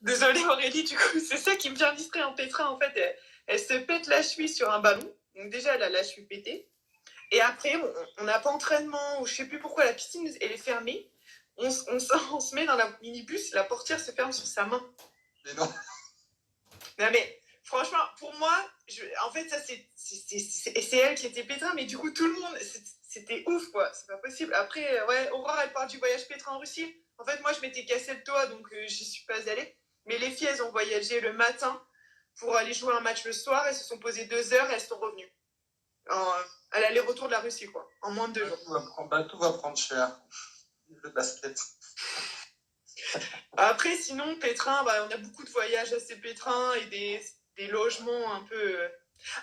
désolée Aurélie, du coup, c'est ça qui me vient distrait en pétrin. En fait, elle se pète la cheville sur un ballon. Donc déjà, elle a la cheville pétée. Et après, on n'a pas entraînement, ou je sais plus pourquoi, la piscine, elle est fermée. On se met dans la minibus, la portière se ferme sur sa main. Mais non. Non mais, franchement, pour moi, en fait, ça, c'est elle qui était pétrin, mais du coup, tout le monde, c'était ouf, quoi. C'est pas possible. Après, ouais, Aurore, elle parle du voyage pétrin en Russie. En fait, moi, je m'étais cassé le doigt, donc j'y suis pas allée. Mais les filles, elles ont voyagé le matin pour aller jouer un match le soir. Elles se sont posées 2 heures et elles sont revenues. À l'aller-retour de la Russie, quoi. En moins de 2 jours. Tout va prendre cher. Le basket. Après, sinon, pétrin, on a beaucoup de voyages assez pétrins et des logements un peu...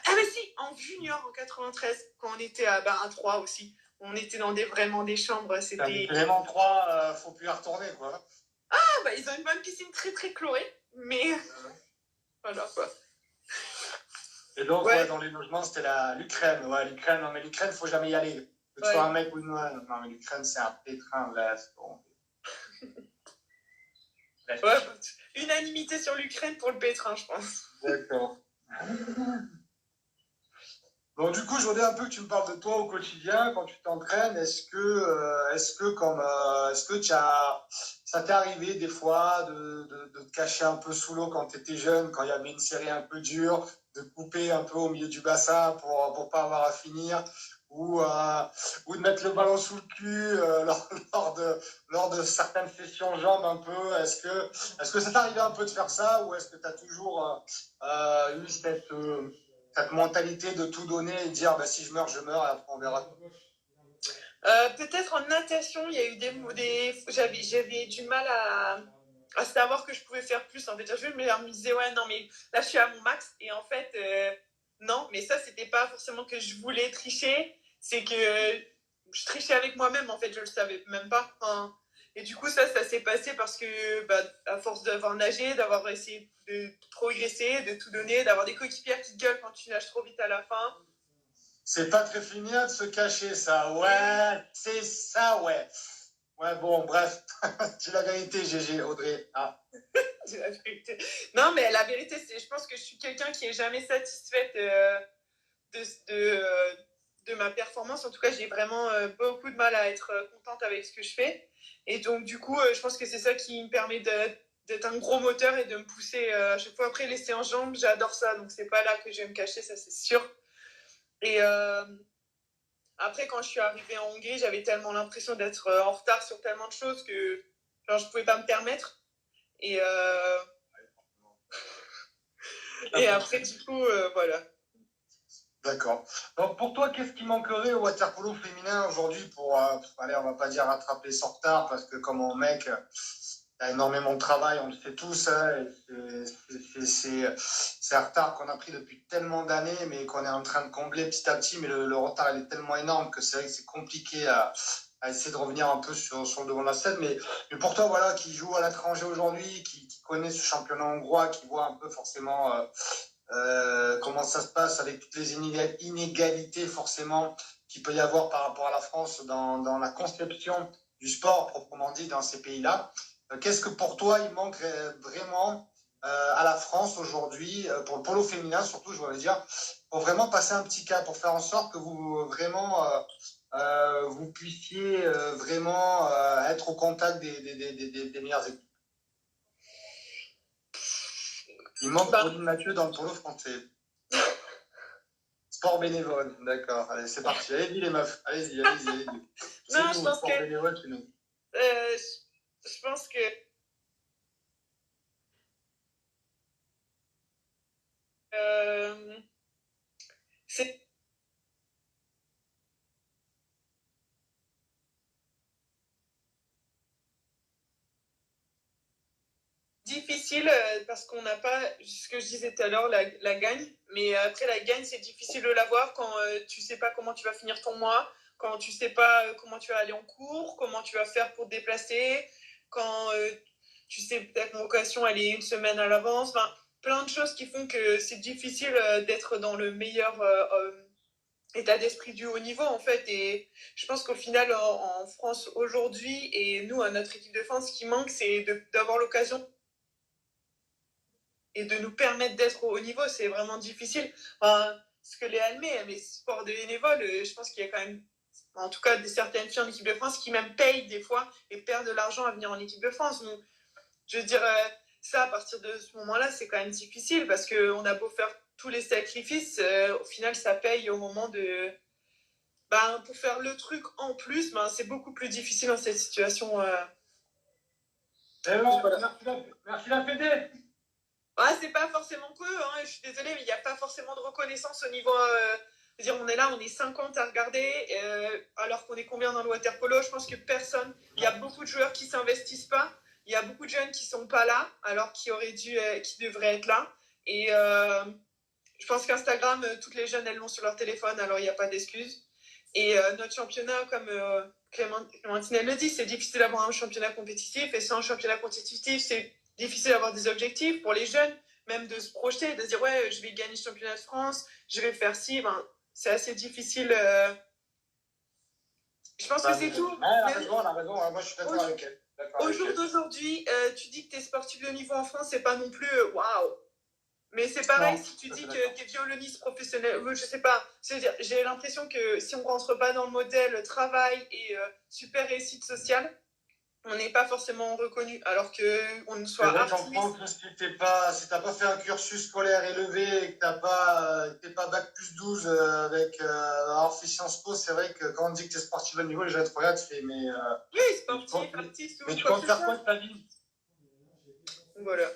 Ah mais si, en junior, en 93, quand on était à 3 aussi, on était dans vraiment des chambres, c'était... Vraiment 3, faut plus y retourner, quoi. Ah, ils ont une bonne piscine très très chlorée, mais... Voilà, quoi. Et donc, ouais, dans les logements, c'était l'Ukraine. Ouais, l'Ukraine, non mais l'Ukraine, faut jamais y aller. Que tu sois un mec ou une noix. Non mais l'Ukraine, c'est un pétrin, là, c'est bon. Ouais, unanimité sur l'Ukraine pour le pétrin, je pense. D'accord. Donc du coup, je voudrais un peu que tu me parles de toi au quotidien quand tu t'entraînes. Est-ce que ça t'est arrivé des fois de te cacher un peu sous l'eau quand tu étais jeune, quand il y avait une série un peu dure, de couper un peu au milieu du bassin pour pas avoir à finir, ou de mettre le ballon sous le cul lors de certaines sessions jambes un peu. Est-ce que ça t'est arrivé un peu de faire ça, ou est-ce que tu as toujours eu cette mentalité de tout donner et dire si je meurs, je meurs et après on verra. Peut-être en natation, il y a eu j'avais du mal à savoir que je pouvais faire plus. En fait, je me disais, ouais, non, mais là, je suis à mon max. Et en fait, non, mais ça, c'était pas forcément que je voulais tricher. C'est que je trichais avec moi-même, en fait, je le savais même pas. Et du coup, ça s'est passé parce que, à force d'avoir nagé, d'avoir essayé de progresser, de tout donner, d'avoir des coéquipières qui gueulent quand tu nages trop vite à la fin. C'est pas très féminin de se cacher, ça. Ouais, c'est ça, ouais. Ouais, bon, bref. Dis la vérité, GG, Audrey. Ah. Dis la vérité. Non, mais la vérité, je pense que je suis quelqu'un qui est jamais satisfaite de ma performance. En tout cas, j'ai vraiment beaucoup de mal à être contente avec ce que je fais. Et donc, du coup, je pense que c'est ça qui me permet d'être un gros moteur et de me pousser à chaque fois. Après, les séances jambes, j'adore ça. Donc, c'est pas là que je vais me cacher, ça, c'est sûr. Et après, quand je suis arrivée en Hongrie, j'avais tellement l'impression d'être en retard sur tellement de choses que je pouvais pas me permettre. Et après, du coup, voilà. D'accord. Donc pour toi, qu'est-ce qui manquerait au water-polo féminin aujourd'hui pour, allez, on va pas dire rattraper son retard, parce que comme un mec, il y a énormément de travail, on le sait tous, hein, c'est un retard qu'on a pris depuis tellement d'années, mais qu'on est en train de combler petit à petit, mais le retard il est tellement énorme que c'est vrai que c'est compliqué à à essayer de revenir un peu sur le devant de la scène. Mais pour toi, voilà, qui joue à l'étranger aujourd'hui, qui connaît ce championnat hongrois, qui voit un peu forcément comment ça se passe avec toutes les inégalités forcément qu'il peut y avoir par rapport à la France dans la conception du sport proprement dit dans ces pays-là. Qu'est-ce que pour toi il manque vraiment à la France aujourd'hui, pour le polo féminin surtout, je voudrais dire, pour vraiment passer un petit cap, pour faire en sorte que vous vraiment vous puissiez vraiment être au contact des meilleures équipes. Il manque Pauline Mathieu dans le polo français. Sport bénévole, d'accord. Allez, c'est parti. Allez-y les meufs, allez-y. Non, je pense que... bénévole chez nous. Je pense que... c'est difficile parce qu'on n'a pas, ce que je disais tout à l'heure, la gagne. Mais après, la gagne, c'est difficile de l'avoir quand tu sais pas comment tu vas finir ton mois, quand tu sais pas comment tu vas aller en cours, comment tu vas faire pour te déplacer, quand tu sais que ta convocation, elle est une semaine à l'avance. Enfin, plein de choses qui font que c'est difficile d'être dans le meilleur état d'esprit du haut niveau, en fait. Et je pense qu'au final, en France aujourd'hui, et nous, à notre équipe de France, ce qui manque, c'est d'avoir l'occasion et de nous permettre d'être au haut niveau. C'est vraiment difficile. Enfin, ce que Léa admet, mais sport de bénévole, je pense qu'il y a quand même, en tout cas, certaines filles en équipe de France qui même payent des fois et perdent de l'argent à venir en équipe de France. Donc, je veux dire, ça, à partir de ce moment-là, c'est quand même difficile parce qu'on a beau faire tous les sacrifices, au final, ça paye au moment de... pour faire le truc en plus, c'est beaucoup plus difficile dans cette situation. Voilà. Merci la Fédé. C'est pas forcément que, je suis désolée, mais il n'y a pas forcément de reconnaissance au niveau. Dire, on est là, on est 50 à regarder, alors qu'on est combien dans le waterpolo? Je pense que personne. Il y a beaucoup de joueurs qui s'investissent pas. Il y a beaucoup de jeunes qui sont pas là, alors qui devraient être là. Et je pense qu'Instagram, toutes les jeunes, elles l'ont sur leur téléphone, alors il n'y a pas d'excuses. Et notre championnat, comme Clémentine elle le dit, c'est difficile d'avoir un championnat compétitif. Et sans un championnat compétitif, c'est difficile d'avoir des objectifs pour les jeunes, même de se projeter, de se dire ouais, je vais gagner le championnat de France, je vais faire ci. C'est assez difficile. Je pense que c'est tout. Elle a raison. Moi, je suis d'accord avec elle. Au jour d'aujourd'hui, tu dis que tu es sportif de niveau en France, c'est pas non plus waouh. Mais c'est pareil, si tu dis que tu es violoniste professionnel, je sais pas. C'est-à-dire, j'ai l'impression que si on rentre pas dans le modèle travail et super réussite sociale, on n'est pas forcément reconnu, alors qu'on ne soit artiste. Je comprends que si t'as pas fait un cursus scolaire élevé et que t'es pas bac plus 12 avec avoir fait Sciences Po, c'est vrai que quand on dit que t'es sportif à niveau, les gens te regardent, tu fais mais... oui, sportif, artiste, mais tu comptes faire quoi de ta vie? Voilà.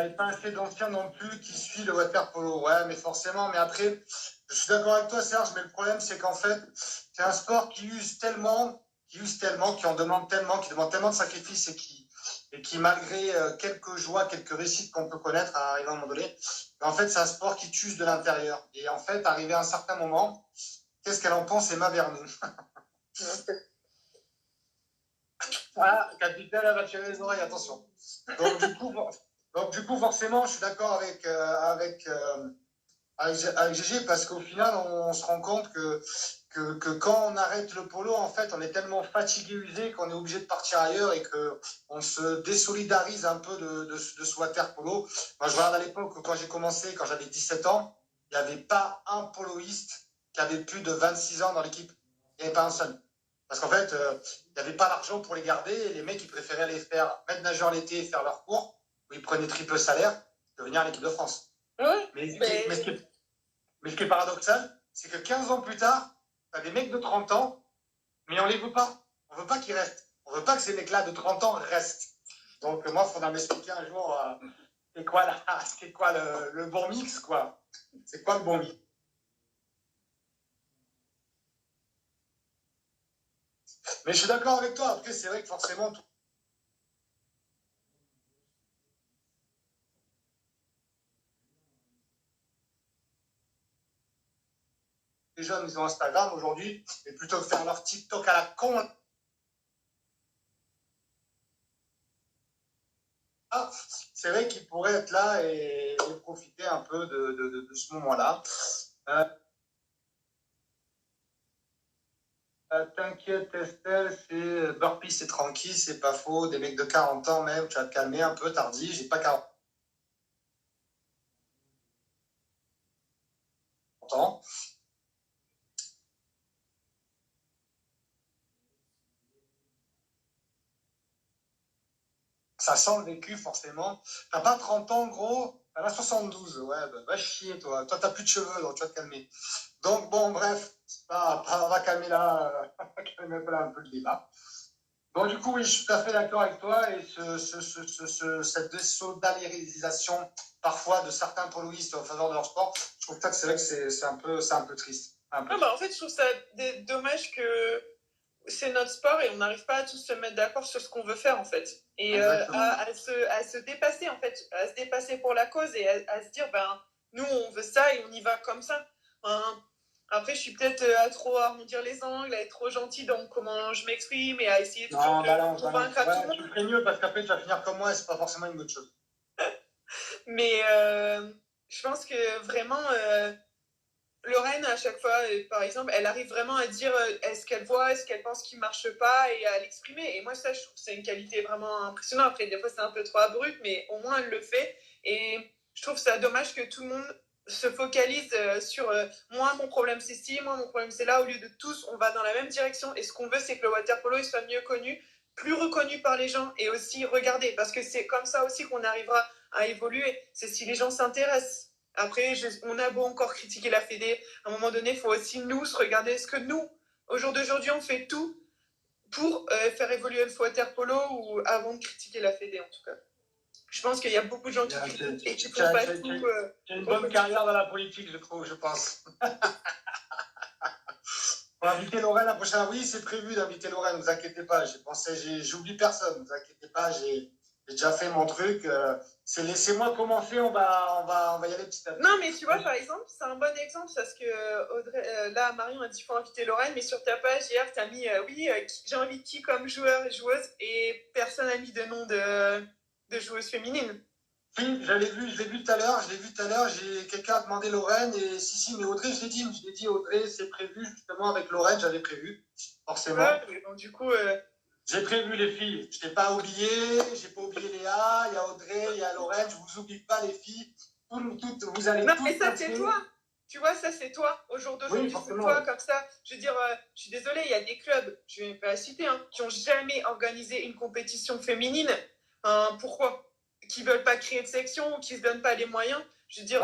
Et pas assez d'anciens non plus qui suit le waterpolo. Ouais, mais forcément, mais après, je suis d'accord avec toi, Serge, mais le problème, c'est qu'en fait, c'est un sport qui use tellement, qui en demande tellement, qui demande tellement de sacrifices et qui malgré quelques joies, quelques réussites qu'on peut connaître à arriver à un moment donné, en fait, c'est un sport qui t'use de l'intérieur. Et en fait, arrivé à un certain moment, qu'est-ce qu'elle en pense, Emma Vernou? Ah, capitaine, elle va tirer les oreilles, attention. Donc, du coup, forcément, je suis d'accord avec Gégé parce qu'au final, on se rend compte que quand on arrête le polo, en fait, on est tellement fatigué, usé qu'on est obligé de partir ailleurs et qu'on se désolidarise un peu de ce water polo. Moi, je regarde à l'époque, quand j'ai commencé, quand j'avais 17 ans, il n'y avait pas un poloïste qui avait plus de 26 ans dans l'équipe. Il n'y avait pas un seul. Parce qu'en fait, il n'y avait pas l'argent pour les garder et les mecs, ils préféraient les faire mettre nageur l'été et faire leur cours où ils prenaient triple salaire que venir à l'équipe de France. Ouais, mais ce qui est paradoxal, c'est que 15 ans plus tard, tu as des mecs de 30 ans, mais on les veut pas. On veut pas qu'ils restent. On veut pas que ces mecs-là de 30 ans restent. Donc moi, il faudra m'expliquer un jour c'est quoi le bon mix, quoi. C'est quoi le bon mix? Mais je suis d'accord avec toi. Après, c'est vrai que forcément, les jeunes, ils ont Instagram aujourd'hui, et plutôt que faire leur TikTok à la con, c'est vrai qu'ils pourraient être là et profiter un peu de ce moment-là. T'inquiète Estelle, c'est Burpee, c'est tranquille, c'est pas faux. Des mecs de 40 ans même, tu vas te calmer un peu, tardi, j'ai pas 40 ans. Ça sent le vécu, forcément. T'as pas 30 ans, gros, t'en as 72. Ouais, bah, va chier, toi. Toi, t'as plus de cheveux, donc tu vas te calmer. Donc, bon, bref, on va calmer là, on va calmer là un peu le débat. Bon, du coup, oui, je suis tout à fait d'accord avec toi. Et cette désolidarisation, parfois, de certains poloistes en faveur de leur sport, je trouve que c'est vrai que c'est un peu triste. Un peu. En fait, je trouve ça dommage que c'est notre sport et on n'arrive pas à tous se mettre d'accord sur ce qu'on veut faire en fait. Et à se dépasser en fait, à se dépasser pour la cause et à se dire, nous on veut ça et on y va comme ça. Après, je suis peut-être à trop arrondir les angles, à être trop gentil dans comment je m'exprime et à essayer de convaincre à tout le monde. Tu ferais mieux parce qu'après tu vas finir comme moi et c'est pas forcément une bonne chose. Mais je pense que vraiment... Lorraine, à chaque fois, par exemple, elle arrive vraiment à dire est-ce qu'elle voit, est-ce qu'elle pense qu'il marche pas et à l'exprimer. Et moi, ça, je trouve que c'est une qualité vraiment impressionnante. Après, des fois, c'est un peu trop abrupt, mais au moins, elle le fait. Et je trouve ça dommage que tout le monde se focalise sur moi, mon problème, c'est ci, moi, mon problème, c'est là. Au lieu de tous, on va dans la même direction. Et ce qu'on veut, c'est que le waterpolo il soit mieux connu, plus reconnu par les gens et aussi regardé. Parce que c'est comme ça aussi qu'on arrivera à évoluer. C'est si les gens s'intéressent. Après, on a beau encore critiquer la Fédé, à un moment donné, il faut aussi nous se regarder ce que nous, au jour d'aujourd'hui, on fait tout pour faire évoluer le waterpolo ou avant de critiquer la Fédé, en tout cas. Je pense qu'il y a beaucoup de gens qui critiquent et qui font pas tout. Tu as une bonne carrière dans la politique, je trouve, je pense. On va inviter Lorraine la prochaine. Oui, c'est prévu d'inviter Lorraine, ne vous inquiétez pas. J'oublie personne, ne vous inquiétez pas. J'ai déjà fait mon truc. Laissez-moi commencer, on va y aller petit à petit. Non, mais tu vois, par exemple, c'est un bon exemple parce que Audrey, là, Marion a dit qu'il faut inviter Lorraine, mais sur ta page hier, tu as mis j'ai envie de qui comme joueur et joueuse et personne n'a mis de nom de joueuse féminine. Oui, je l'ai vu tout à l'heure. J'ai quelqu'un a demandé Lorraine et si, mais Audrey, je l'ai dit Audrey, c'est prévu justement avec Lorraine, j'avais prévu, forcément. Ouais, donc, du coup. J'ai prévu les filles, je t'ai pas oublié, j'ai pas oublié Léa, il y a Audrey, il y a Lorraine, je vous oublie pas les filles, vous allez non, mais ça c'est toi, tu vois, ça c'est toi, au jour d'aujourd'hui, c'est toi comme ça. Je veux dire, je suis désolée, il y a des clubs, je vais pas citer, qui n'ont jamais organisé une compétition féminine. Pourquoi? Qui veulent pas créer de section ou qui se donnent pas les moyens. Je veux dire,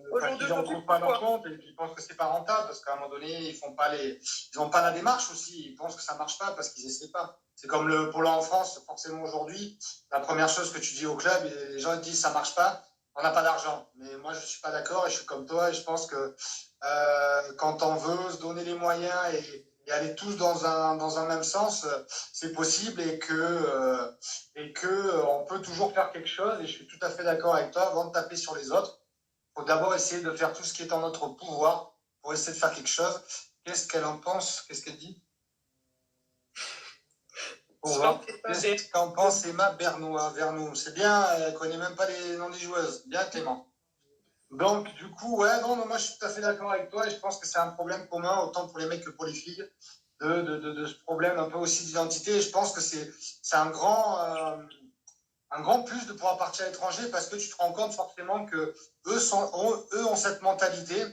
aujourd'hui, ils ne trouvent pas leur compte et ils pensent que c'est pas rentable parce qu'à un moment donné, ils n'ont pas la démarche aussi. Ils pensent que ça marche pas parce qu'ils essaient pas. C'est comme le polo en France, forcément aujourd'hui, la première chose que tu dis au club, les gens te disent ça marche pas, on n'a pas d'argent. Mais moi, je suis pas d'accord et je suis comme toi et je pense que quand on veut se donner les moyens et aller tous dans un même sens, c'est possible et que on peut toujours faire quelque chose. Et je suis tout à fait d'accord avec toi. Avant de taper sur les autres, il faut d'abord essayer de faire tout ce qui est en notre pouvoir pour essayer de faire quelque chose. Qu'est-ce qu'elle en pense? Qu'est-ce qu'elle dit? Pour voir. Qu'est-ce qu'en pense Emma Vernou? C'est bien, elle ne connaît même pas les noms des joueuses. Bien, Clément. Donc, du coup, ouais, non, moi, je suis tout à fait d'accord avec toi et je pense que c'est un problème commun, autant pour les mecs que pour les filles, de ce problème un peu aussi d'identité. Et je pense que c'est un grand plus de pouvoir partir à l'étranger parce que tu te rends compte forcément que eux ont cette mentalité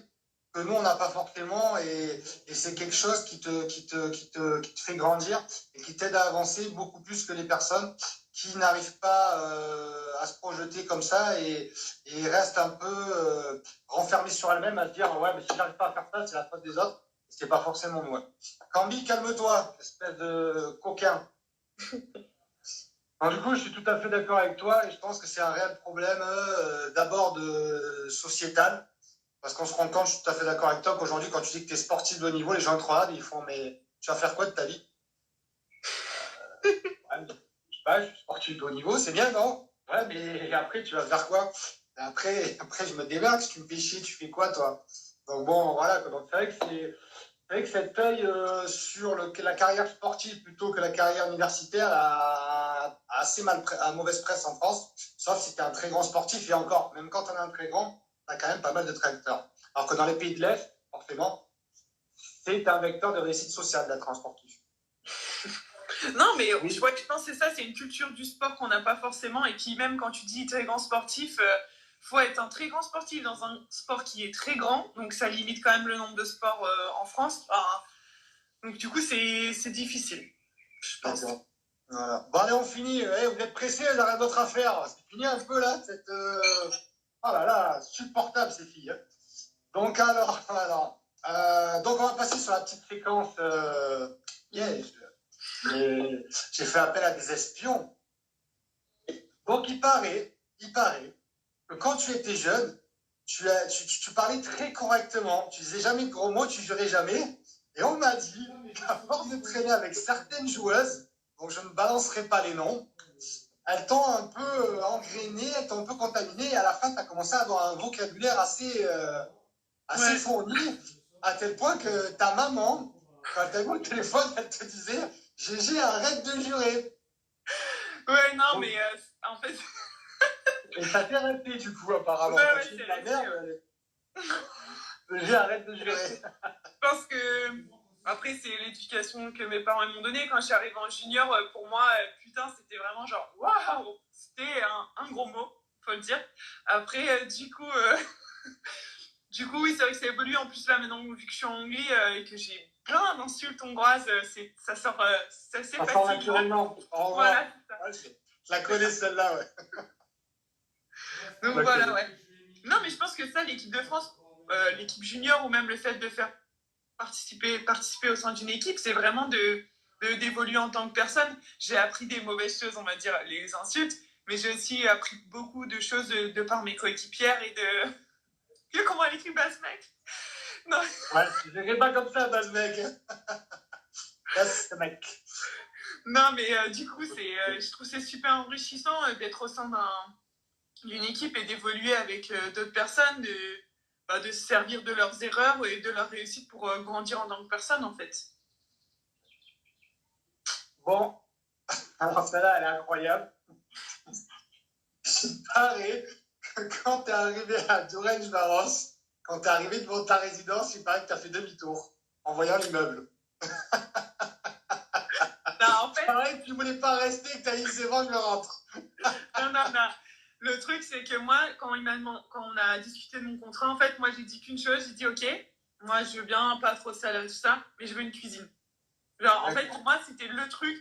que nous, on n'a pas forcément et c'est quelque chose qui te fait grandir et qui t'aide à avancer beaucoup plus que les personnes qui n'arrivent pas à se projeter comme ça et restent un peu renfermées sur elles-mêmes à se dire ouais, mais si j'arrive pas à faire ça, c'est la faute des autres. C'est pas forcément nous. Cambi, calme-toi, espèce de coquin. Alors, du coup, je suis tout à fait d'accord avec toi et je pense que c'est un réel problème d'abord sociétal parce qu'on se rend compte, je suis tout à fait d'accord avec toi qu'aujourd'hui, quand tu dis que tu es sportif de haut niveau, les gens te regardent et ils font mais tu vas faire quoi de ta vie? Ouais, je sais pas, je suis sportif de haut niveau, c'est bien, non? Ouais, mais après, tu vas faire quoi? Après, je me démarque, si tu me fais chier, tu fais quoi, toi? Donc bon, voilà. Donc c'est vrai que cette taille sur la carrière sportive plutôt que la carrière universitaire a assez a mauvaise presse en France, sauf si tu es un très grand sportif. Et encore, même quand on est un très grand, tu as quand même pas mal de tracteurs. Alors que dans les pays de l'Est, forcément, c'est un vecteur de réussite sociale d'être un sportif. Non, mais oui. Je pense que c'est ça, c'est une culture du sport qu'on n'a pas forcément. Et puis même quand tu dis très grand sportif, faut être un très grand sportif dans un sport qui est très grand. Donc ça limite quand même le nombre de sports en France. Donc du coup, c'est difficile, je pense. Voilà. Bon, allez, on finit. Vous êtes pressés, vous avez d'autres affaires. C'est fini un peu là, cette. Oh là là, supportable ces filles. Hein. Donc alors, donc on va passer sur la petite séquence. J'ai fait appel à des espions. Donc il paraît que quand tu étais jeune, tu parlais très correctement. Tu disais jamais de gros mots, tu jurais jamais. Et on m'a dit qu'à force de traîner avec certaines joueuses, dont je ne balancerai pas les noms, elles t'ont un peu engrainé, elles t'ont un peu contaminé, et à la fin, tu as commencé à avoir un vocabulaire assez fourni, à tel point que ta maman, quand elle t'a eu au téléphone, elle te disait « Gégé, arrête de jurer ». Ouais, non, donc, mais en fait... Et ça t'est resté, du coup, apparemment. Ouais, c'est la merde. Gégé, arrête de jurer. Je pense que... Après, c'est l'éducation que mes parents m'ont donnée. Quand je suis arrivée en junior, pour moi, putain, c'était vraiment genre, waouh, c'était un gros mot, faut le dire. Après, du coup, oui, c'est vrai que ça évolue. En plus, là, maintenant, vu que je suis en anglais et que j'ai plein d'insultes hongroises, ça sort, c'est assez facilement. Naturellement. Voilà, c'est ça. Je la connais, celle-là, ouais. Donc voilà, ouais. Non, mais je pense que ça, l'équipe de France, l'équipe junior ou même le fait de faire participer au sein d'une équipe, c'est vraiment d'évoluer en tant que personne. J'ai appris des mauvaises choses, on va dire, les insultes, mais j'ai aussi appris beaucoup de choses de par mes coéquipières et de... Comment elle écrit Basmec? Non. Ouais, je dirais pas comme ça, Basmec. Basmec. Non, mais du coup, je trouve que c'est super enrichissant d'être au sein d'une équipe et d'évoluer avec d'autres personnes, de se servir de leurs erreurs et de leur réussite pour grandir en tant que personne, en fait. Bon, alors celle-là, elle est incroyable. Il paraît que quand tu es arrivé à Durange-Barros, quand tu es arrivé devant ta résidence, il paraît que tu as fait demi-tour en voyant l'immeuble. Non, en fait... Pareil, tu voulais pas rester, que tu as dit c'est bon, je rentre. Non. Le truc, c'est que moi, quand on a discuté de mon contrat, en fait, moi, j'ai dit qu'une chose, j'ai dit, ok, moi, je veux bien pas trop salaire et tout ça, mais je veux une cuisine. Genre, en fait, pour moi, c'était le truc,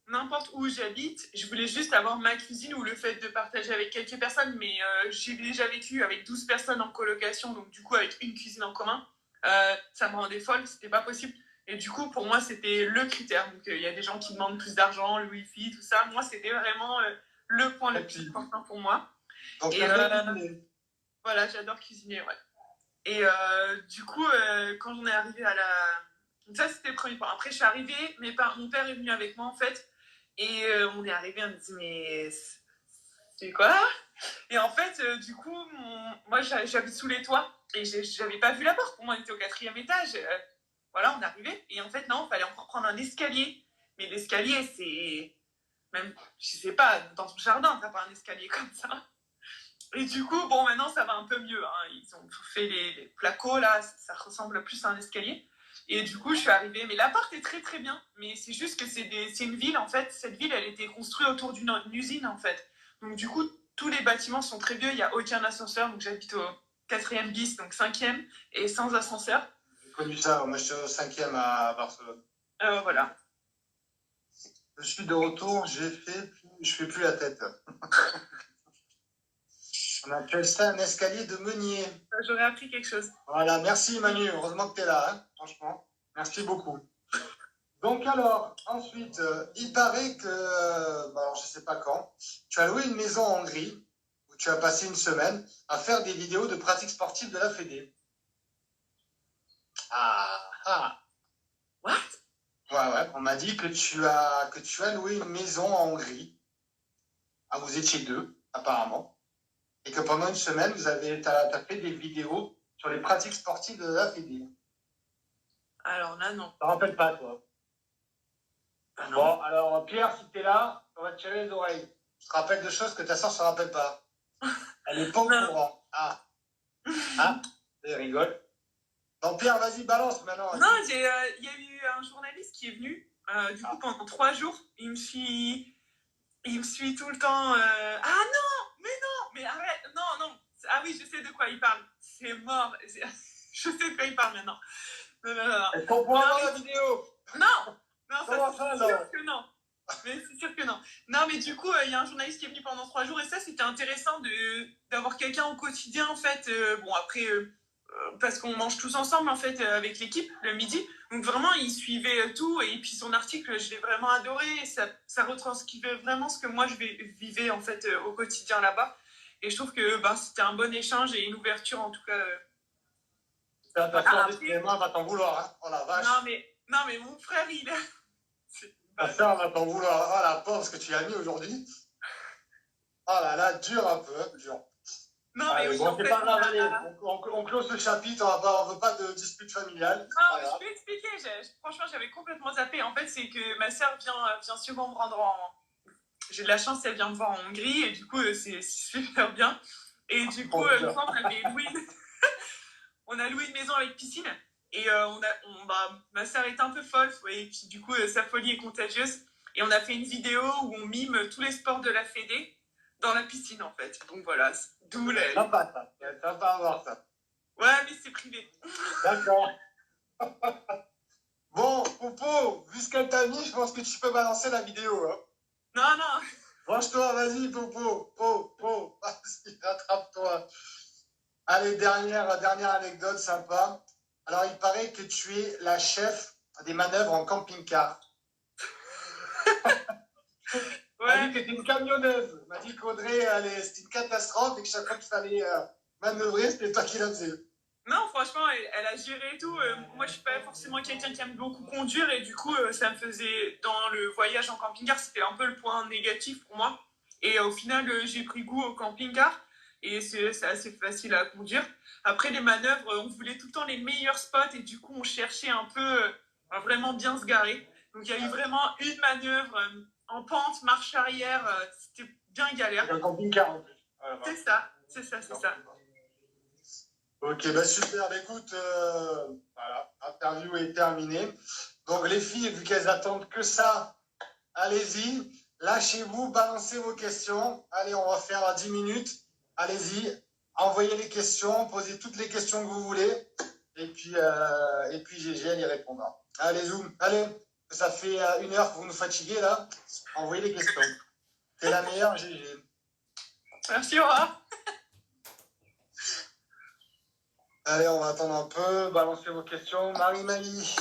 n'importe où j'habite, je voulais juste avoir ma cuisine ou le fait de partager avec quelques personnes, mais j'ai déjà vécu avec 12 personnes en colocation, donc du coup, avec une cuisine en commun, ça me rendait folle, c'était pas possible. Et du coup, pour moi, c'était le critère. Donc, il y a des gens qui demandent plus d'argent, le wifi, tout ça. Moi, c'était vraiment... le point le plus important pour moi. Donc, voilà, j'adore cuisiner, ouais. Et du coup, quand on est arrivé à la... Donc ça, c'était le premier point. Après, je suis arrivée, mon père est venu avec moi, en fait, et on est arrivé, on me dit, mais c'est quoi? Et en fait, du coup, moi, j'habite sous les toits, et j'avais pas vu la porte. Pour moi, on était au 4e étage. Voilà, on est arrivé, et en fait, non, il fallait encore prendre un escalier. Mais l'escalier, c'est... Même, je sais pas, dans ton jardin, t'as pas un escalier comme ça. Et du coup, bon, maintenant, ça va un peu mieux. Hein. Ils ont fait les placos, là, ça ressemble plus à un escalier. Et du coup, je suis arrivée. Mais l'appart est très, très bien. Mais c'est juste que c'est une ville, en fait. Cette ville, elle était construite autour d'une usine, en fait. Donc, du coup, tous les bâtiments sont très vieux. Il n'y a aucun ascenseur. Donc, j'habite au 4e bis, donc 5e, et sans ascenseur. J'ai connu ça. Moi, je suis au 5e à Barcelone. Voilà. Je suis de retour, je fais plus la tête. On appelle ça un escalier de meunier. J'aurais appris quelque chose. Voilà, merci Manu, heureusement que tu es là, hein, franchement. Merci beaucoup. Donc alors, ensuite, il paraît que, alors je sais pas quand, tu as loué une maison en Hongrie, où tu as passé une semaine à faire des vidéos de pratiques sportives de la Fédé. What? Ouais, on m'a dit que tu as loué une maison en Hongrie. Ah, vous étiez deux, apparemment. Et que pendant une semaine, t'as fait des vidéos sur les pratiques sportives de la Fédé. Alors là, non. Tu te rappelles pas, toi? Ah, non. Bon, alors Pierre, si t'es là, on va te tirer les oreilles. Je te rappelle de choses que ta soeur se rappelle pas. Elle est pas au Non. courant. Ah, elle rigole. Donc Pierre, vas-y, balance maintenant. Non, il y a eu un journaliste qui est venu, du coup, pendant 3 jours. Il me suit tout le temps. Ah non, mais arrête, non. Ah oui, je sais de quoi il parle. C'est mort. Je sais de quoi il parle maintenant. Non. Est-ce qu'on pourra voir la vidéo? Non, Comment ça, ça, c'est non? sûr que non. Mais c'est sûr que non. Non, mais du coup, il y a un journaliste qui est venu pendant 3 jours et ça, c'était intéressant d'avoir quelqu'un au quotidien, en fait. Bon, après, parce qu'on mange tous ensemble, en fait, avec l'équipe, le midi. Donc vraiment, il suivait tout et puis son article, je l'ai vraiment adoré. Et ça retranscrivait vraiment ce que moi, je vivais, en fait, au quotidien là-bas. Et je trouve que c'était un bon échange et une ouverture, en tout cas. Ta soeur, décidément, va t'en vouloir. Hein. Oh la vache. Non, mais mon frère, il a... Ta soeur va t'en vouloir. Oh la pauvre, ce que tu as mis aujourd'hui. Oh là là, dur un peu, dur. Non, mais oui, bon, c'est pas grave, allez, on close ce chapitre, on veut pas de dispute familiale. Non, mais je peux expliquer, franchement, j'avais complètement zappé. En fait, c'est que ma sœur vient souvent me rendre en... J'ai de la chance, elle vient me voir en Hongrie, et du coup, c'est super bien. Et du coup, une fois, on a loué une maison avec piscine, et ma sœur est un peu folle, et puis du coup, sa folie est contagieuse. Et on a fait une vidéo où on mime tous les sports de la Fédé dans la piscine, en fait. Donc voilà, d'où la... C'est sympa, ça. C'est sympa à voir, ça. Ouais, mais c'est privé. D'accord. Bon, Popo, vu ce qu'elle t'a mis, je pense que tu peux balancer la vidéo. Hein. Non. Range-toi, vas-y, Popo. Vas-y, rattrape-toi. Allez, dernière anecdote sympa. Alors, il paraît que tu es la chef des manœuvres en camping-car. Ouais. Elle m'a dit que t'étais une camionneuse. Elle m'a dit qu'Audrey, c'était une catastrophe et que chaque fois qu'il fallait manœuvrer, c'était toi qui la faisais. Non, franchement, elle a géré tout. Moi, je suis pas forcément quelqu'un qui aime beaucoup conduire et du coup, ça me faisait, dans le voyage en camping-car, c'était un peu le point négatif pour moi. Et au final, j'ai pris goût au camping-car et c'est assez facile à conduire. Après, les manœuvres, on voulait tout le temps les meilleurs spots et du coup, on cherchait un peu à vraiment bien se garer. Donc, il y a eu vraiment une manœuvre en pente, marche arrière, c'était bien galère. Un camping-car en plus. C'est ça. Ok, bah super. Bah, écoute, voilà, interview est terminée. Donc les filles, vu qu'elles attendent que ça, allez-y, lâchez-vous, balancez vos questions. Allez, on va faire 10 minutes. Allez-y, envoyez les questions, posez toutes les questions que vous voulez. Et puis GG, elle y répondra. Allez, Zoom, allez, ça fait 1 heure que vous nous fatiguez là. Envoyez les questions. C'est la meilleure, GG. Merci, au revoir. Allez, on va attendre un peu, balancer vos questions. Marie,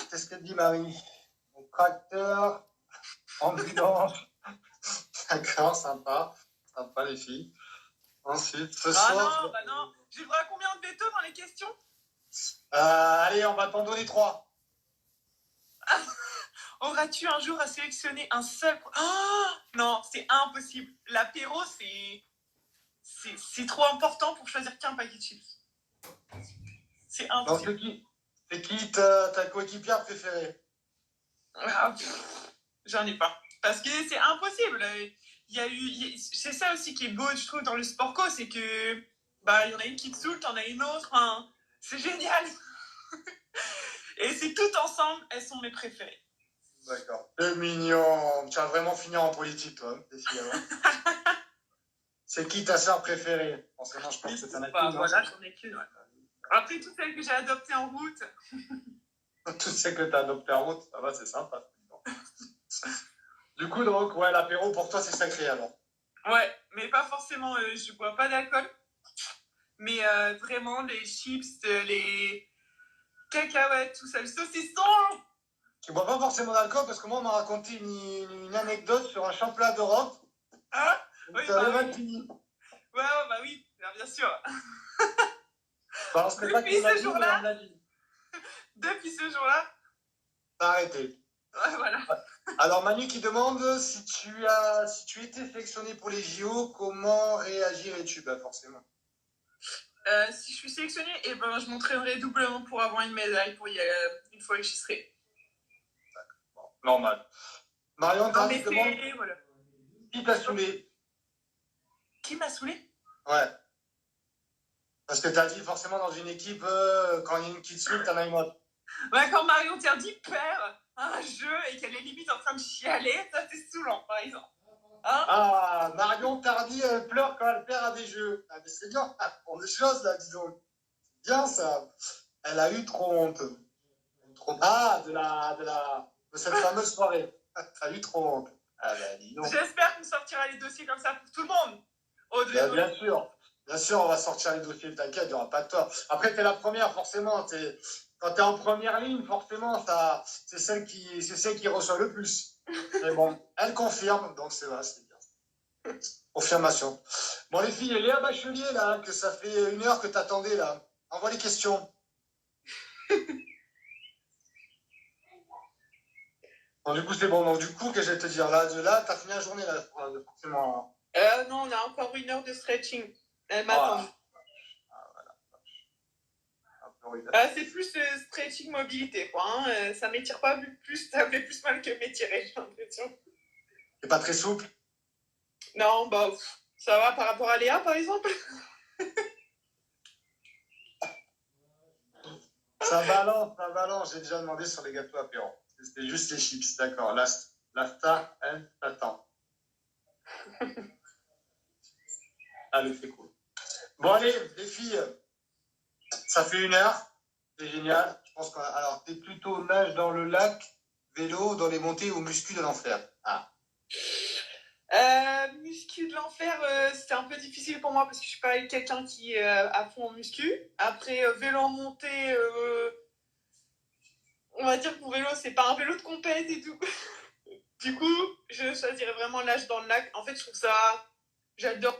qu'est-ce qu'elle dit, Marie? Tracteur, ambulance. D'accord, sympa. Sympa, les filles. Ensuite, ce soir... non. J'ai droit à combien de veto dans les questions? Allez, on va t'en donner 3. Auras-tu un jour à sélectionner un seul... Oh non, c'est impossible. L'apéro, c'est trop important pour choisir qu'un paquet de chips. C'est impossible. C'est qui ta coéquipière préférée? J'en ai pas. Parce que c'est impossible. C'est ça aussi qui est beau, je trouve, dans le sport co, c'est que il y en a une qui te saoule, t'en as une autre. Hein. C'est génial. Et c'est tout ensemble, elles sont mes préférées. D'accord. C'est mignon. Tu vas vraiment finir en politique, toi. C'est qui ta soeur préférée? Forcément, je pense que c'est un acteur. Voilà, j'en ai qu'une. Ouais. Après, toutes celles que j'ai adoptées en route. Toutes celles que tu as adoptées en route, ça va, c'est sympa. Du coup, donc, ouais, l'apéro, pour toi, c'est sacré, alors. Ouais, mais pas forcément, je bois pas d'alcool. Mais vraiment, les chips, les cacahuètes, tout ça, le saucisson. Tu bois pas forcément d'alcool, parce que moi, on m'a raconté une anecdote sur un championnat d'Europe. Ah oui, fini. Ouais, oui, bien sûr. Depuis ce jour-là, t'as arrêté. Ouais, voilà. Alors Manu qui demande si tu étais sélectionné pour les JO, comment réagirais-tu? Forcément. Si je suis sélectionnée, eh ben, je m'entraînerai doublement pour avoir une médaille une fois que j'y serai. Bon, normal. Marion, Non, t'as mais dit demande voilà. qui t'a saoulé? Qui m'a saoulé? Ouais. Parce que t'as dit forcément dans une équipe, quand il y a une qui te saoule, t'en as une autre. Ouais, quand Marion Terdi perd un jeu et qu'elle est limite en train de chialer, ça c'est saoulant, par exemple. Hein? Ah, Marion Tardy, elle pleure quand elle perd à des jeux. Ah, mais c'est bien, pour des choses là, disons. C'est bien ça. Elle a eu trop honte. Ah, de cette fameuse soirée. T'as eu trop honte. Ah ben, dis donc. J'espère qu'on sortira les dossiers comme ça pour tout le monde. Ben, bien sûr, on va sortir les dossiers, t'inquiète, il n'y aura pas de tort. Après, t'es la première, forcément. Quand t'es en première ligne, forcément, c'est celle qui reçoit le plus. Mais bon, elle confirme, donc c'est vrai, c'est bien. Confirmation. Bon, les filles, Léa Bachelier, là, que ça fait 1 heure que t'attendais, là. Envoie les questions. Bon, du coup, c'est bon. Donc, du coup, que je vais te dire, là, t'as fini la journée, là, forcément. Non, on a encore 1 heure de stretching. Elle Voilà. m'attend. C'est plus stretching mobilité, quoi. Hein. Ça m'étire pas plus, ça fait plus mal que m'étirer, j'ai l'impression. C'est pas très souple? Non, bah, ça va par rapport à Léa, par exemple. Ça balance. J'ai déjà demandé sur les gâteaux apéro. C'était juste les chips, d'accord. La star, elle, t'attend. Allez, c'est cool. Bon, allez, les filles, ça fait 1 heure. C'est génial. Je pense que, alors, t'es plutôt nage dans le lac, vélo, dans les montées ou muscu de l'enfer? Ah. Muscu de l'enfer, c'était un peu difficile pour moi parce que je suis pas quelqu'un qui est à fond en muscu. Après, vélo en montée, on va dire que mon vélo, c'est pas un vélo de compète et tout. Du coup, je choisirais vraiment l'âge dans le lac. En fait, je trouve ça. J'adore.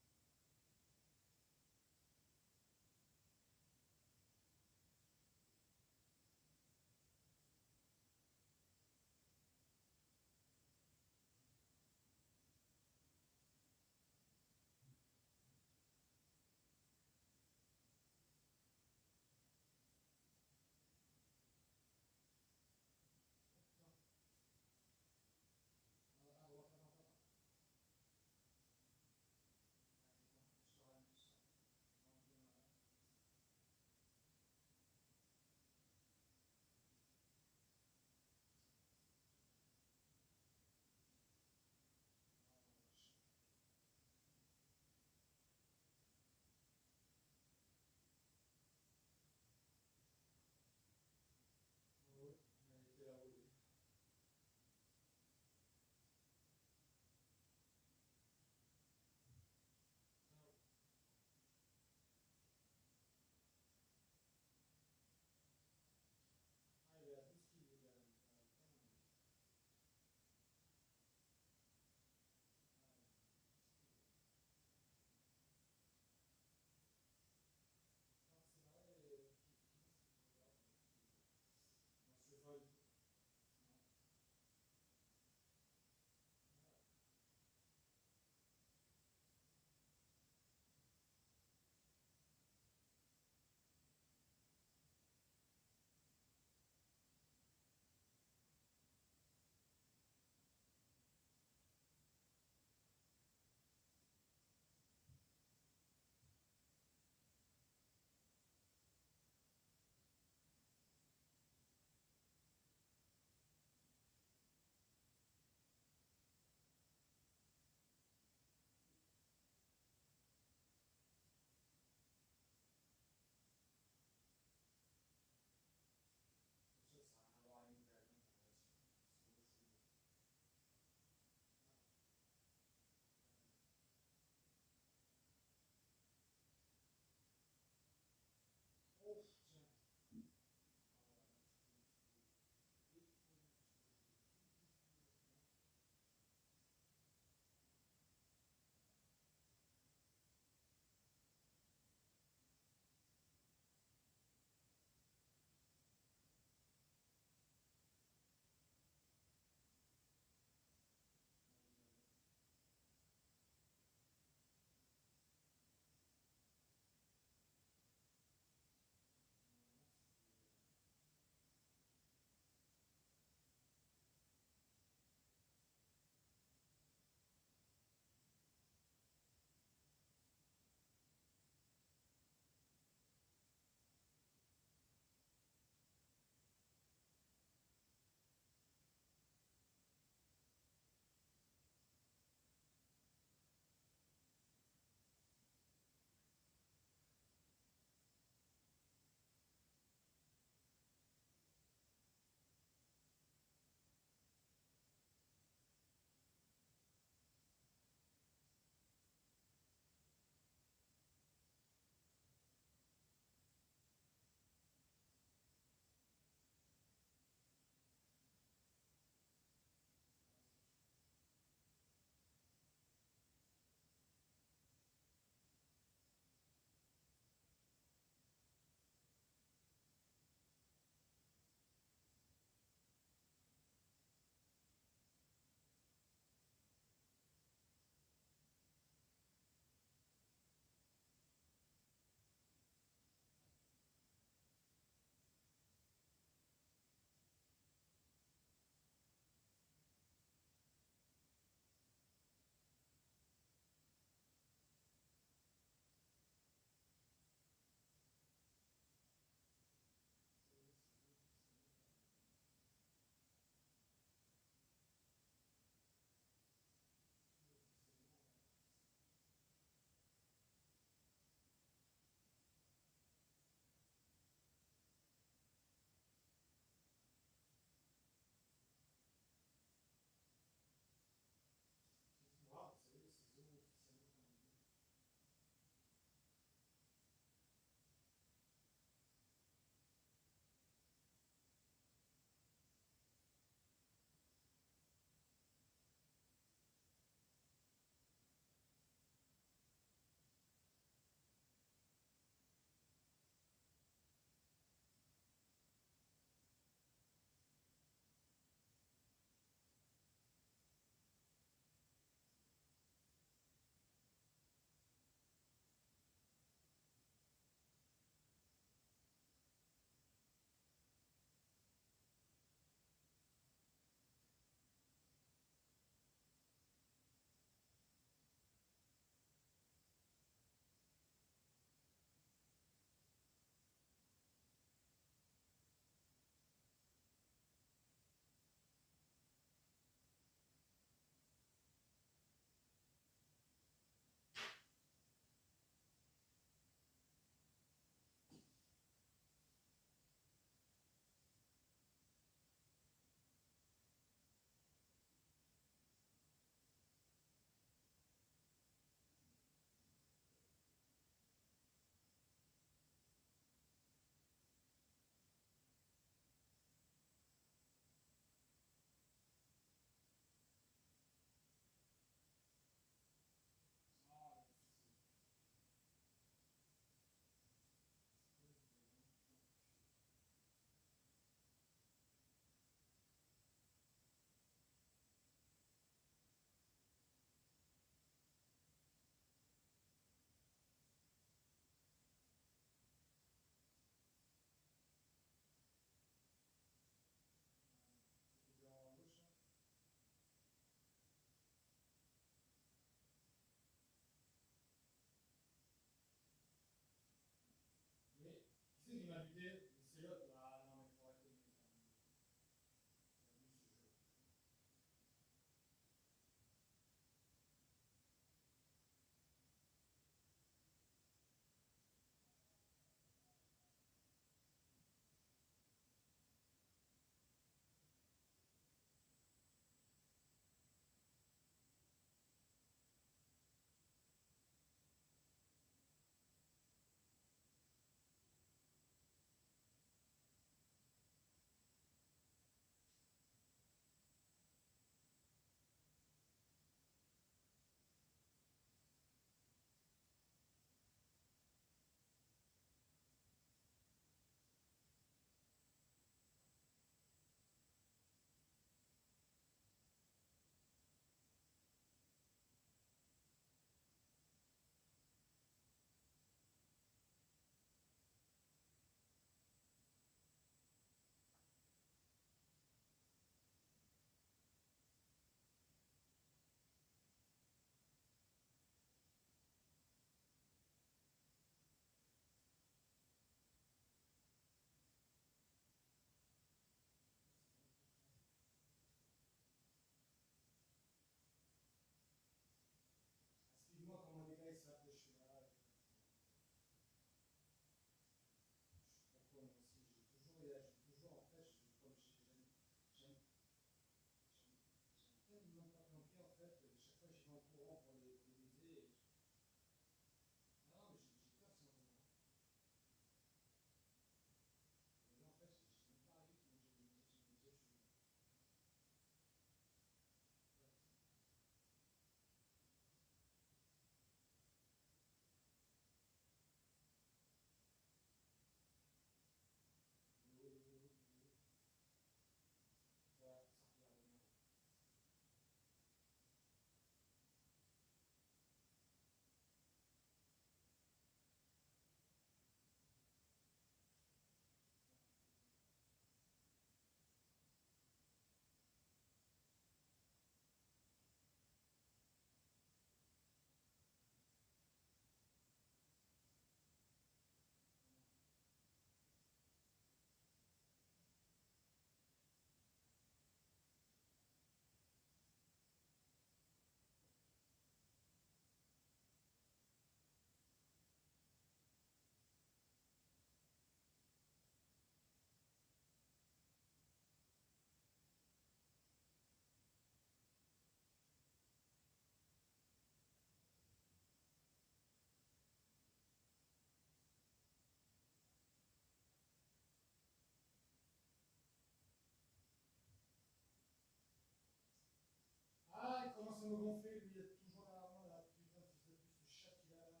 me gonfler, lui, il est toujours là, moi, là, putain, fils de pute, ce chat qu'il a là.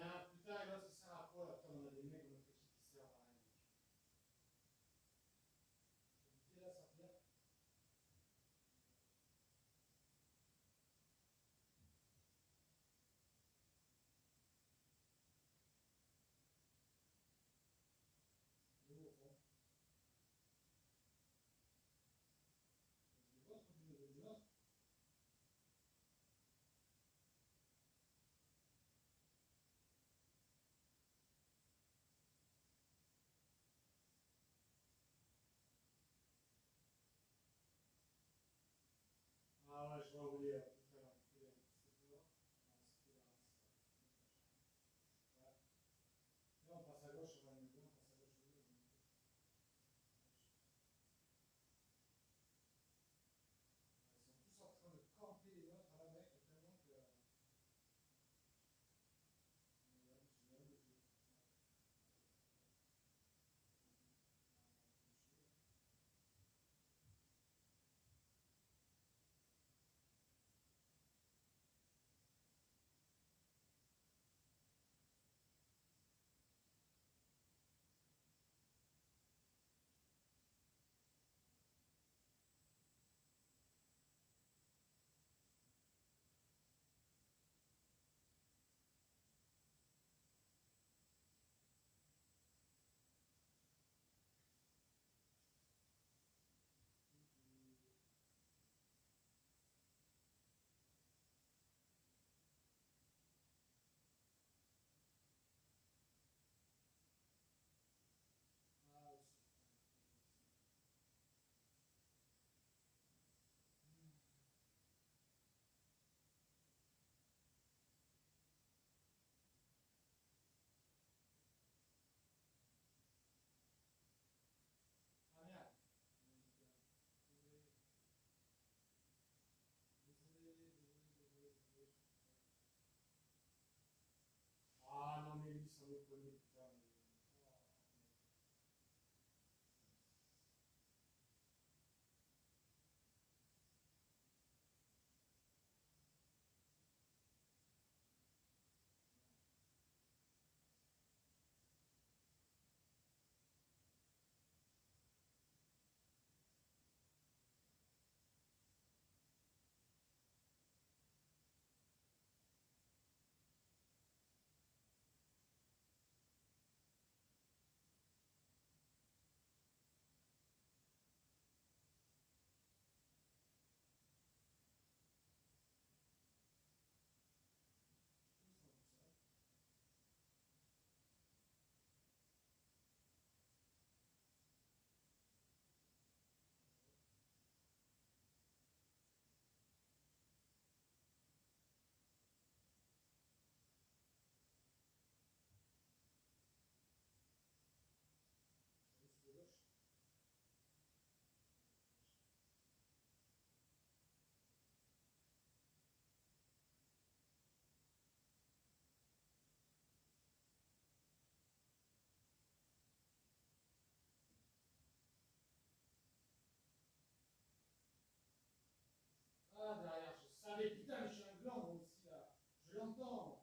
Ah, putain, là, ça sert à quoi, là? Putain, on a des mecs dans notre équipe qui servent à rien, mec. Je vais éviter là, ça vient. Il est où, au fond? Du vôtre ou du nôtre? Ah ouais, je vois où il est, putain, l'enculé. C'est dehors? Non, c'était là, c'est ça. Ouais. Là, on passe à gauche, on va aller on passe à gauche, on va aller Ils sont tous en train de camper les nôtres à la mec, tellement que. J'ai même le jeu. Ah, aussi. Ah merde. Désolé. Désolé. Ah non, mais lui, sans déconner, putain. Oh, ils sont tout seuls. C'est de gauche. Ah, derrière, je savais, putain, mais je suis un gland, moi aussi, là. Je l'entends.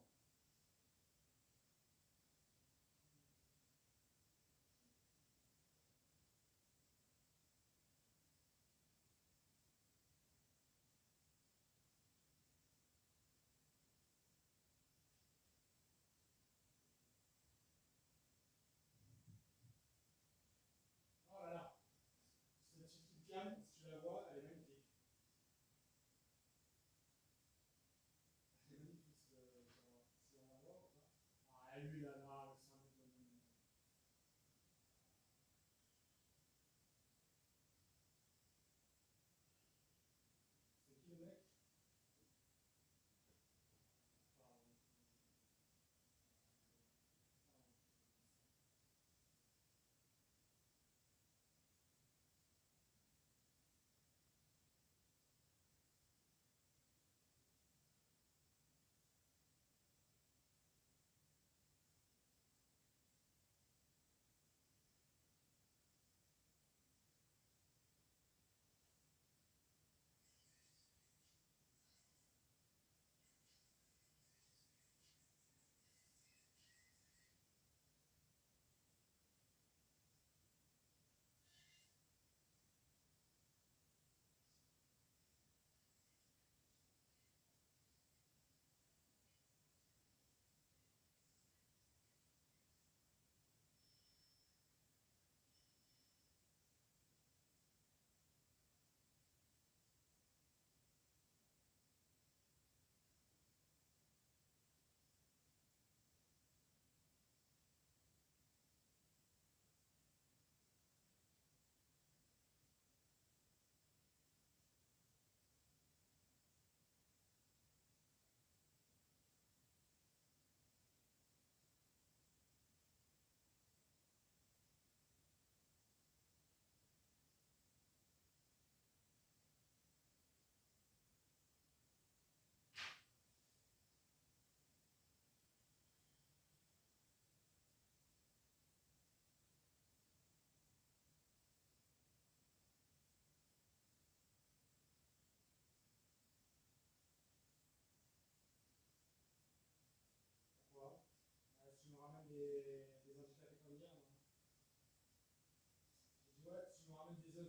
Oh là là. C'est une petite canne, si tu la vois, elle est magnifique. Elle est magnifique, ce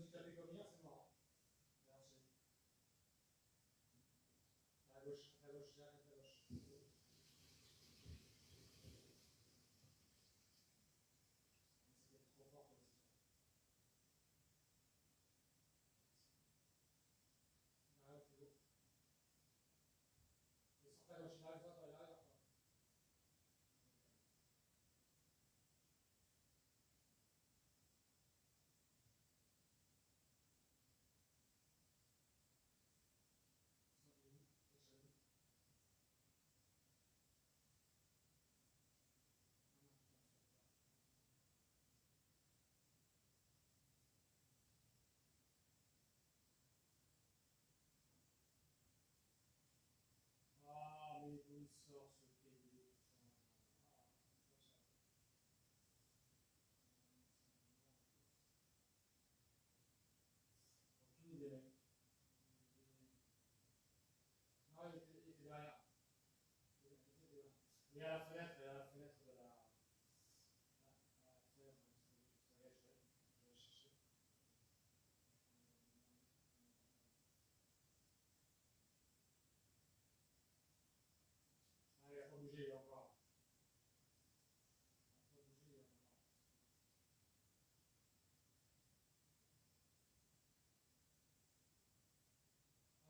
suis tapé comme hier, c'est marrant. À gauche, à gauche, à gauche. C'est trop fort aussi. Il arrive, c'est beau. Il sort à gauche, il arrive, toi, il arrive. Ah, mais d'où il sort ce PD, putain. Ah, ça. Aucune idée, mec. Non, il était derrière. Il était derrière. Il est à la fenêtre, il est à la fenêtre de la. À la fenêtre, je vais chercher. Ah, il n'a pas bougé encore. Il n'a pas bougé encore.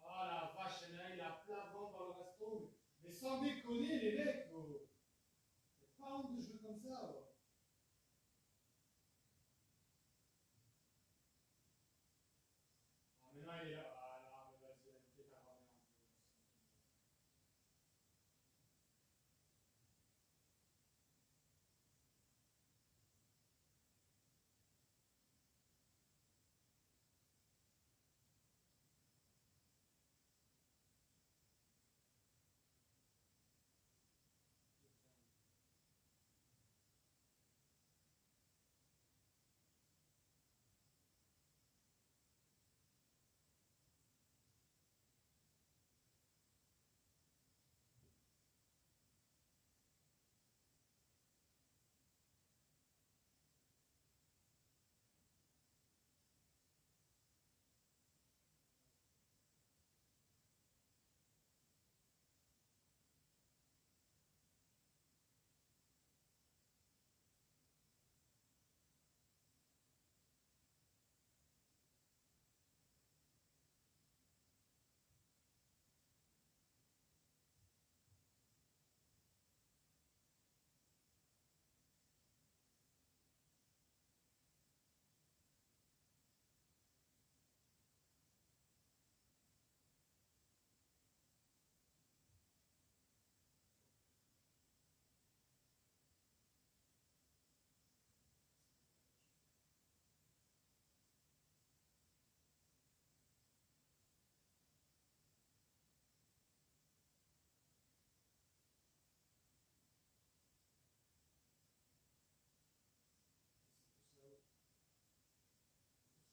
Ah la vache, il a plein ventre dans le resto. Mais sans déconner, les mecs, oh. C'est pas honte de jouer comme ça, oh. Ah, maintenant il est là. Ah là, mais vas-y, il fait ta merde.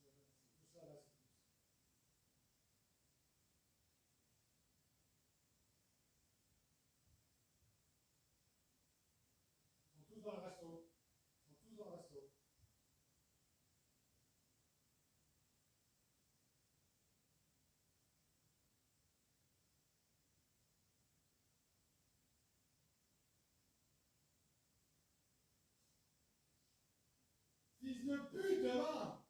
C'est tout ça là, c'est tout ça. Ils sont tous dans le resto. Ils sont tous dans le resto. Fils de pute, va!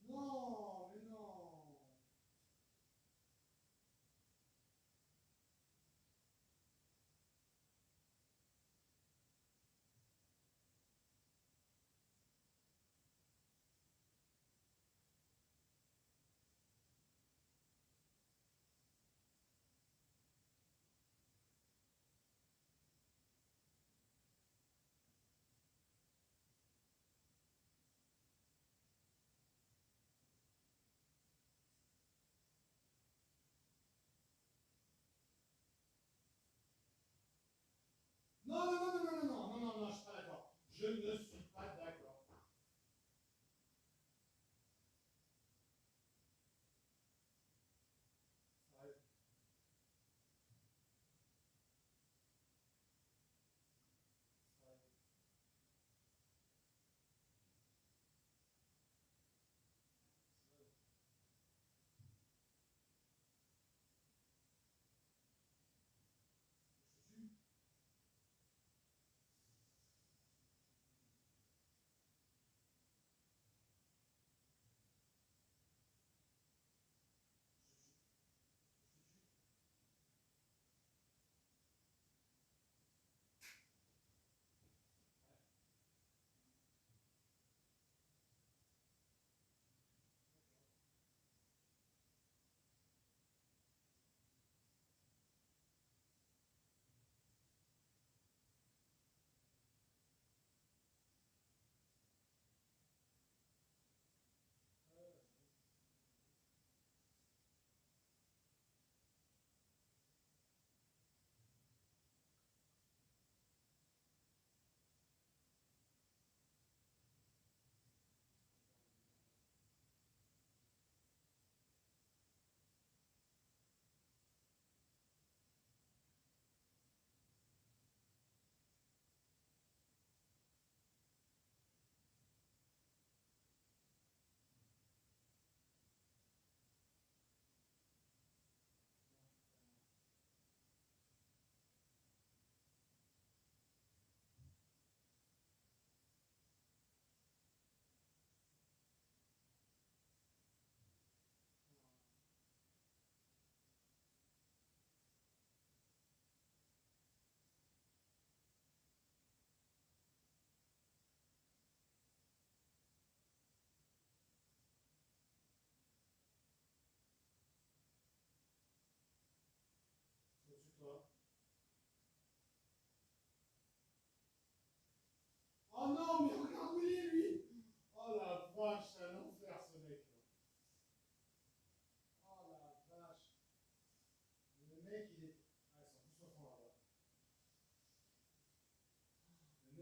Non, mais non.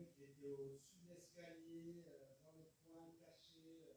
mec qui était au-dessus de l'escalier, dans le coin, caché.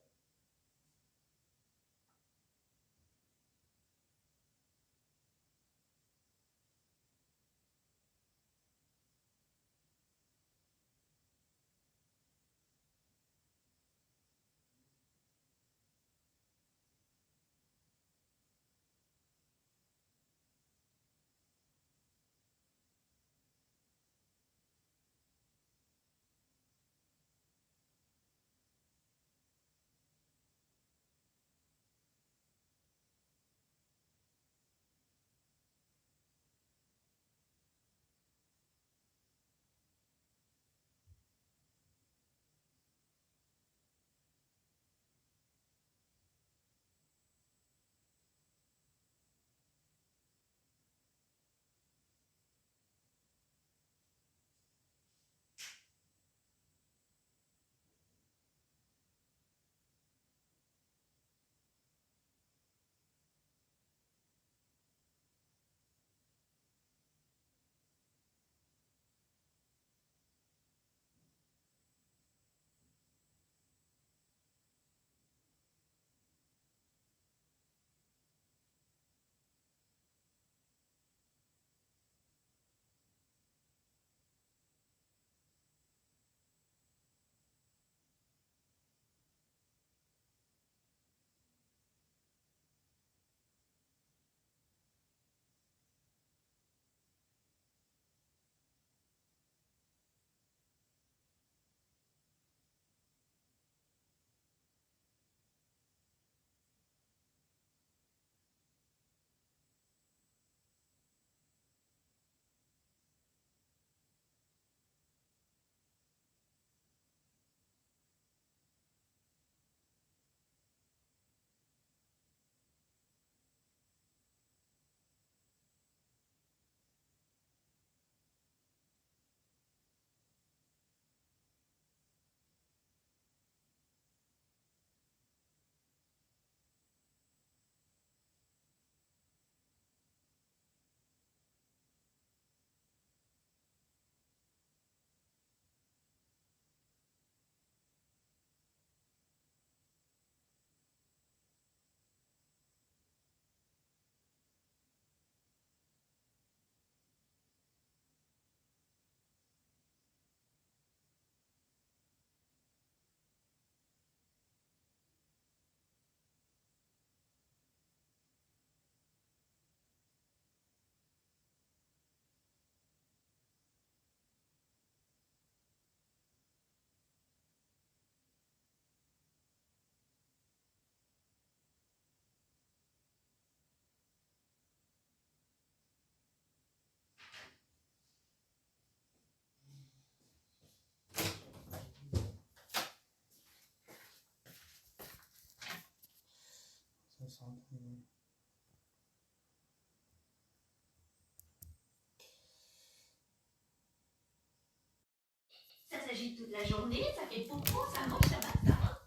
Ça s'agite toute la journée, ça fait poupon, ça mange, ça va, ça va.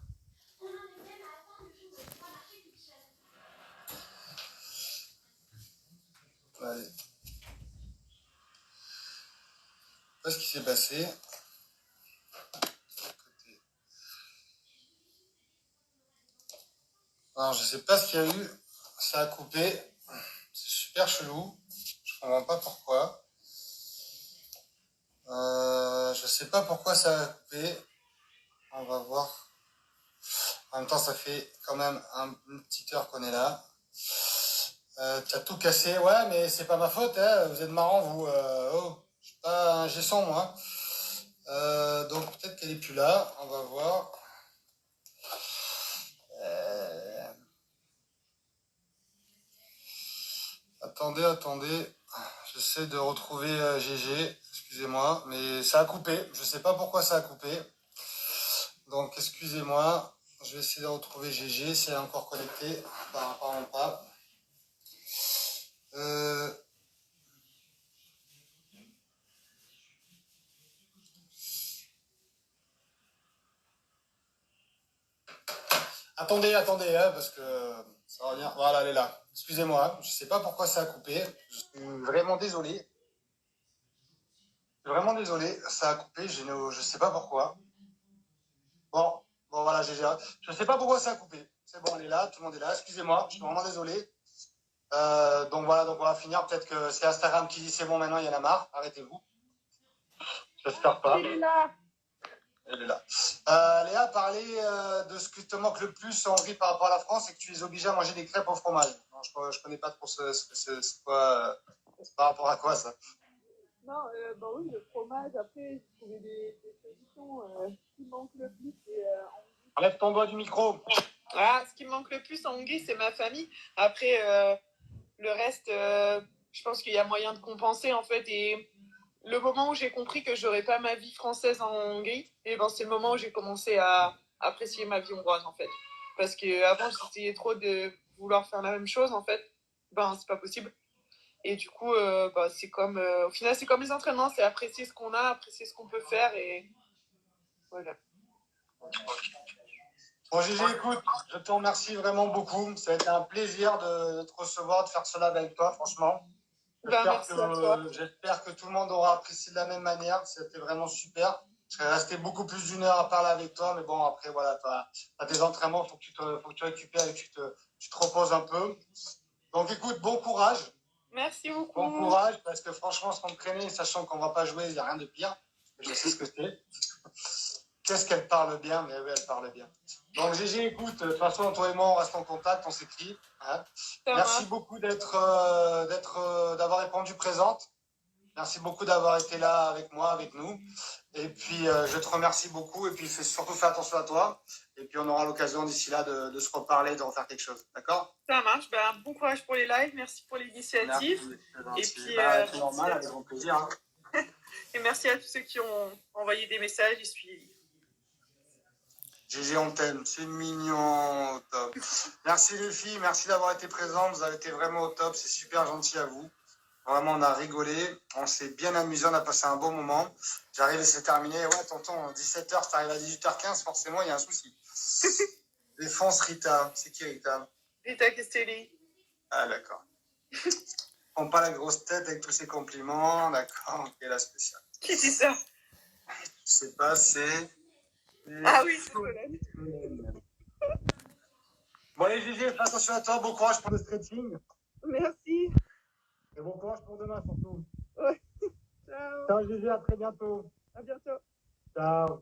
On en est même à attendre le jour où elle pourra marcher toute seule. Allez. Je sais pas ce qui s'est passé. Alors, je sais pas ce qu'il y a eu. Ça a coupé. C'est super chelou. Je comprends pas pourquoi. Je sais pas pourquoi ça a coupé. On va voir. En même temps, ça fait quand même une petite heure qu'on est là. Tu as tout cassé. Ouais, mais c'est pas ma faute. Hein. Vous êtes marrants, vous. Oh, je suis pas un gesson, moi. Donc, peut-être qu'elle est plus là. On va voir. Attendez. J'essaie de retrouver GG. Excusez-moi, mais ça a coupé. Je sais pas pourquoi ça a coupé. Donc, excusez-moi. Je vais essayer de retrouver GG si elle est encore connectée. Apparemment pas. Attendez, hein, parce que ça revient. Voilà, elle est là. Excusez-moi, je sais pas pourquoi ça a coupé. Je suis vraiment désolé. suis vraiment désolé, ça a coupé, je sais pas pourquoi. Bon, voilà, GG. Je sais pas pourquoi ça a coupé. C'est bon, on est là, tout le monde est là. Excusez-moi, je suis vraiment désolé. Donc voilà, donc on va finir. Peut-être que c'est Instagram qui dit c'est bon, maintenant il y en a marre. Arrêtez-vous. J'espère pas. Il est là. Elle est là. Léa, parler de ce qui te manque le plus en Hongrie par rapport à la France, c'est que tu es obligé à manger des crêpes au fromage. Non, je connais pas trop c'est quoi, c'est par rapport à quoi ça? Non, bah oui, le fromage. Après, j'ai trouvé des solutions. Ce qui manque le plus, c'est Enlève ton doigt du micro. Ah, ce qui me manque le plus en Hongrie, c'est ma famille. Après, le reste, je pense qu'il y a moyen de compenser en fait. Et le moment où j'ai compris que j'aurais pas ma vie française en Hongrie, et ben c'est le moment où j'ai commencé à apprécier ma vie hongroise en fait. Parce que avant j'essayais trop de vouloir faire la même chose en fait. Ben c'est pas possible. Et du coup, bah, c'est comme, au final, c'est comme les entraînements, c'est apprécier ce qu'on a, apprécier ce qu'on peut faire et voilà. Bon, Gégé, écoute, je te remercie vraiment beaucoup. Ça a été un plaisir de te recevoir, de faire cela avec toi, franchement. Ben, merci à toi. J'espère que tout le monde aura apprécié de la même manière. C'était vraiment super. Je serais resté beaucoup plus d'une heure à parler avec toi, mais bon, après, voilà, tu as des entraînements, faut que tu récupères et que tu te reposes un peu. Donc, écoute, bon courage. Merci beaucoup. Bon courage, parce que franchement, s'entraîner, sachant qu'on va pas jouer, il n'y a rien de pire. Je sais ce que c'est. Qu'est-ce qu'elle parle bien, mais oui, elle parle bien. Donc, Gégé, écoute, de toute façon, toi et moi, on reste en contact, on s'écrit. Hein. Merci beaucoup d'avoir répondu présente. Merci beaucoup d'avoir été là avec moi, avec nous. Et puis, je te remercie beaucoup. Et puis, surtout, fais attention à toi. Et puis, on aura l'occasion d'ici là de se reparler, de refaire quelque chose. D'accord? Ça marche. Ben, bon courage pour les lives. Merci pour l'initiative. Et puis, c'est normal, avec grand plaisir. Hein. Et merci à tous ceux qui ont envoyé des messages et suivi. Gégé, on t'aime, c'est mignon, au top. Merci les filles, merci d'avoir été présentes, vous avez été vraiment au top, c'est super gentil à vous. Vraiment, on a rigolé, on s'est bien amusé, on a passé un bon moment. J'arrive et c'est terminé. Ouais, tonton, 17h, t'arrives à 18h15, forcément, il y a un souci. Défonce Rita, c'est qui Rita? Rita Castelli. Ah, d'accord. Prends pas la grosse tête avec tous ces compliments, d'accord, ok, la spéciale. Qui dit ça? Je sais pas, c'est... Ah oui, c'est Solène. Bon, allez, Gégé, fais attention à toi, bon courage pour le stretching. Merci. Et bon courage pour demain, surtout. Ouais. Ciao. Ciao, Gégé, à très bientôt. À bientôt. Ciao.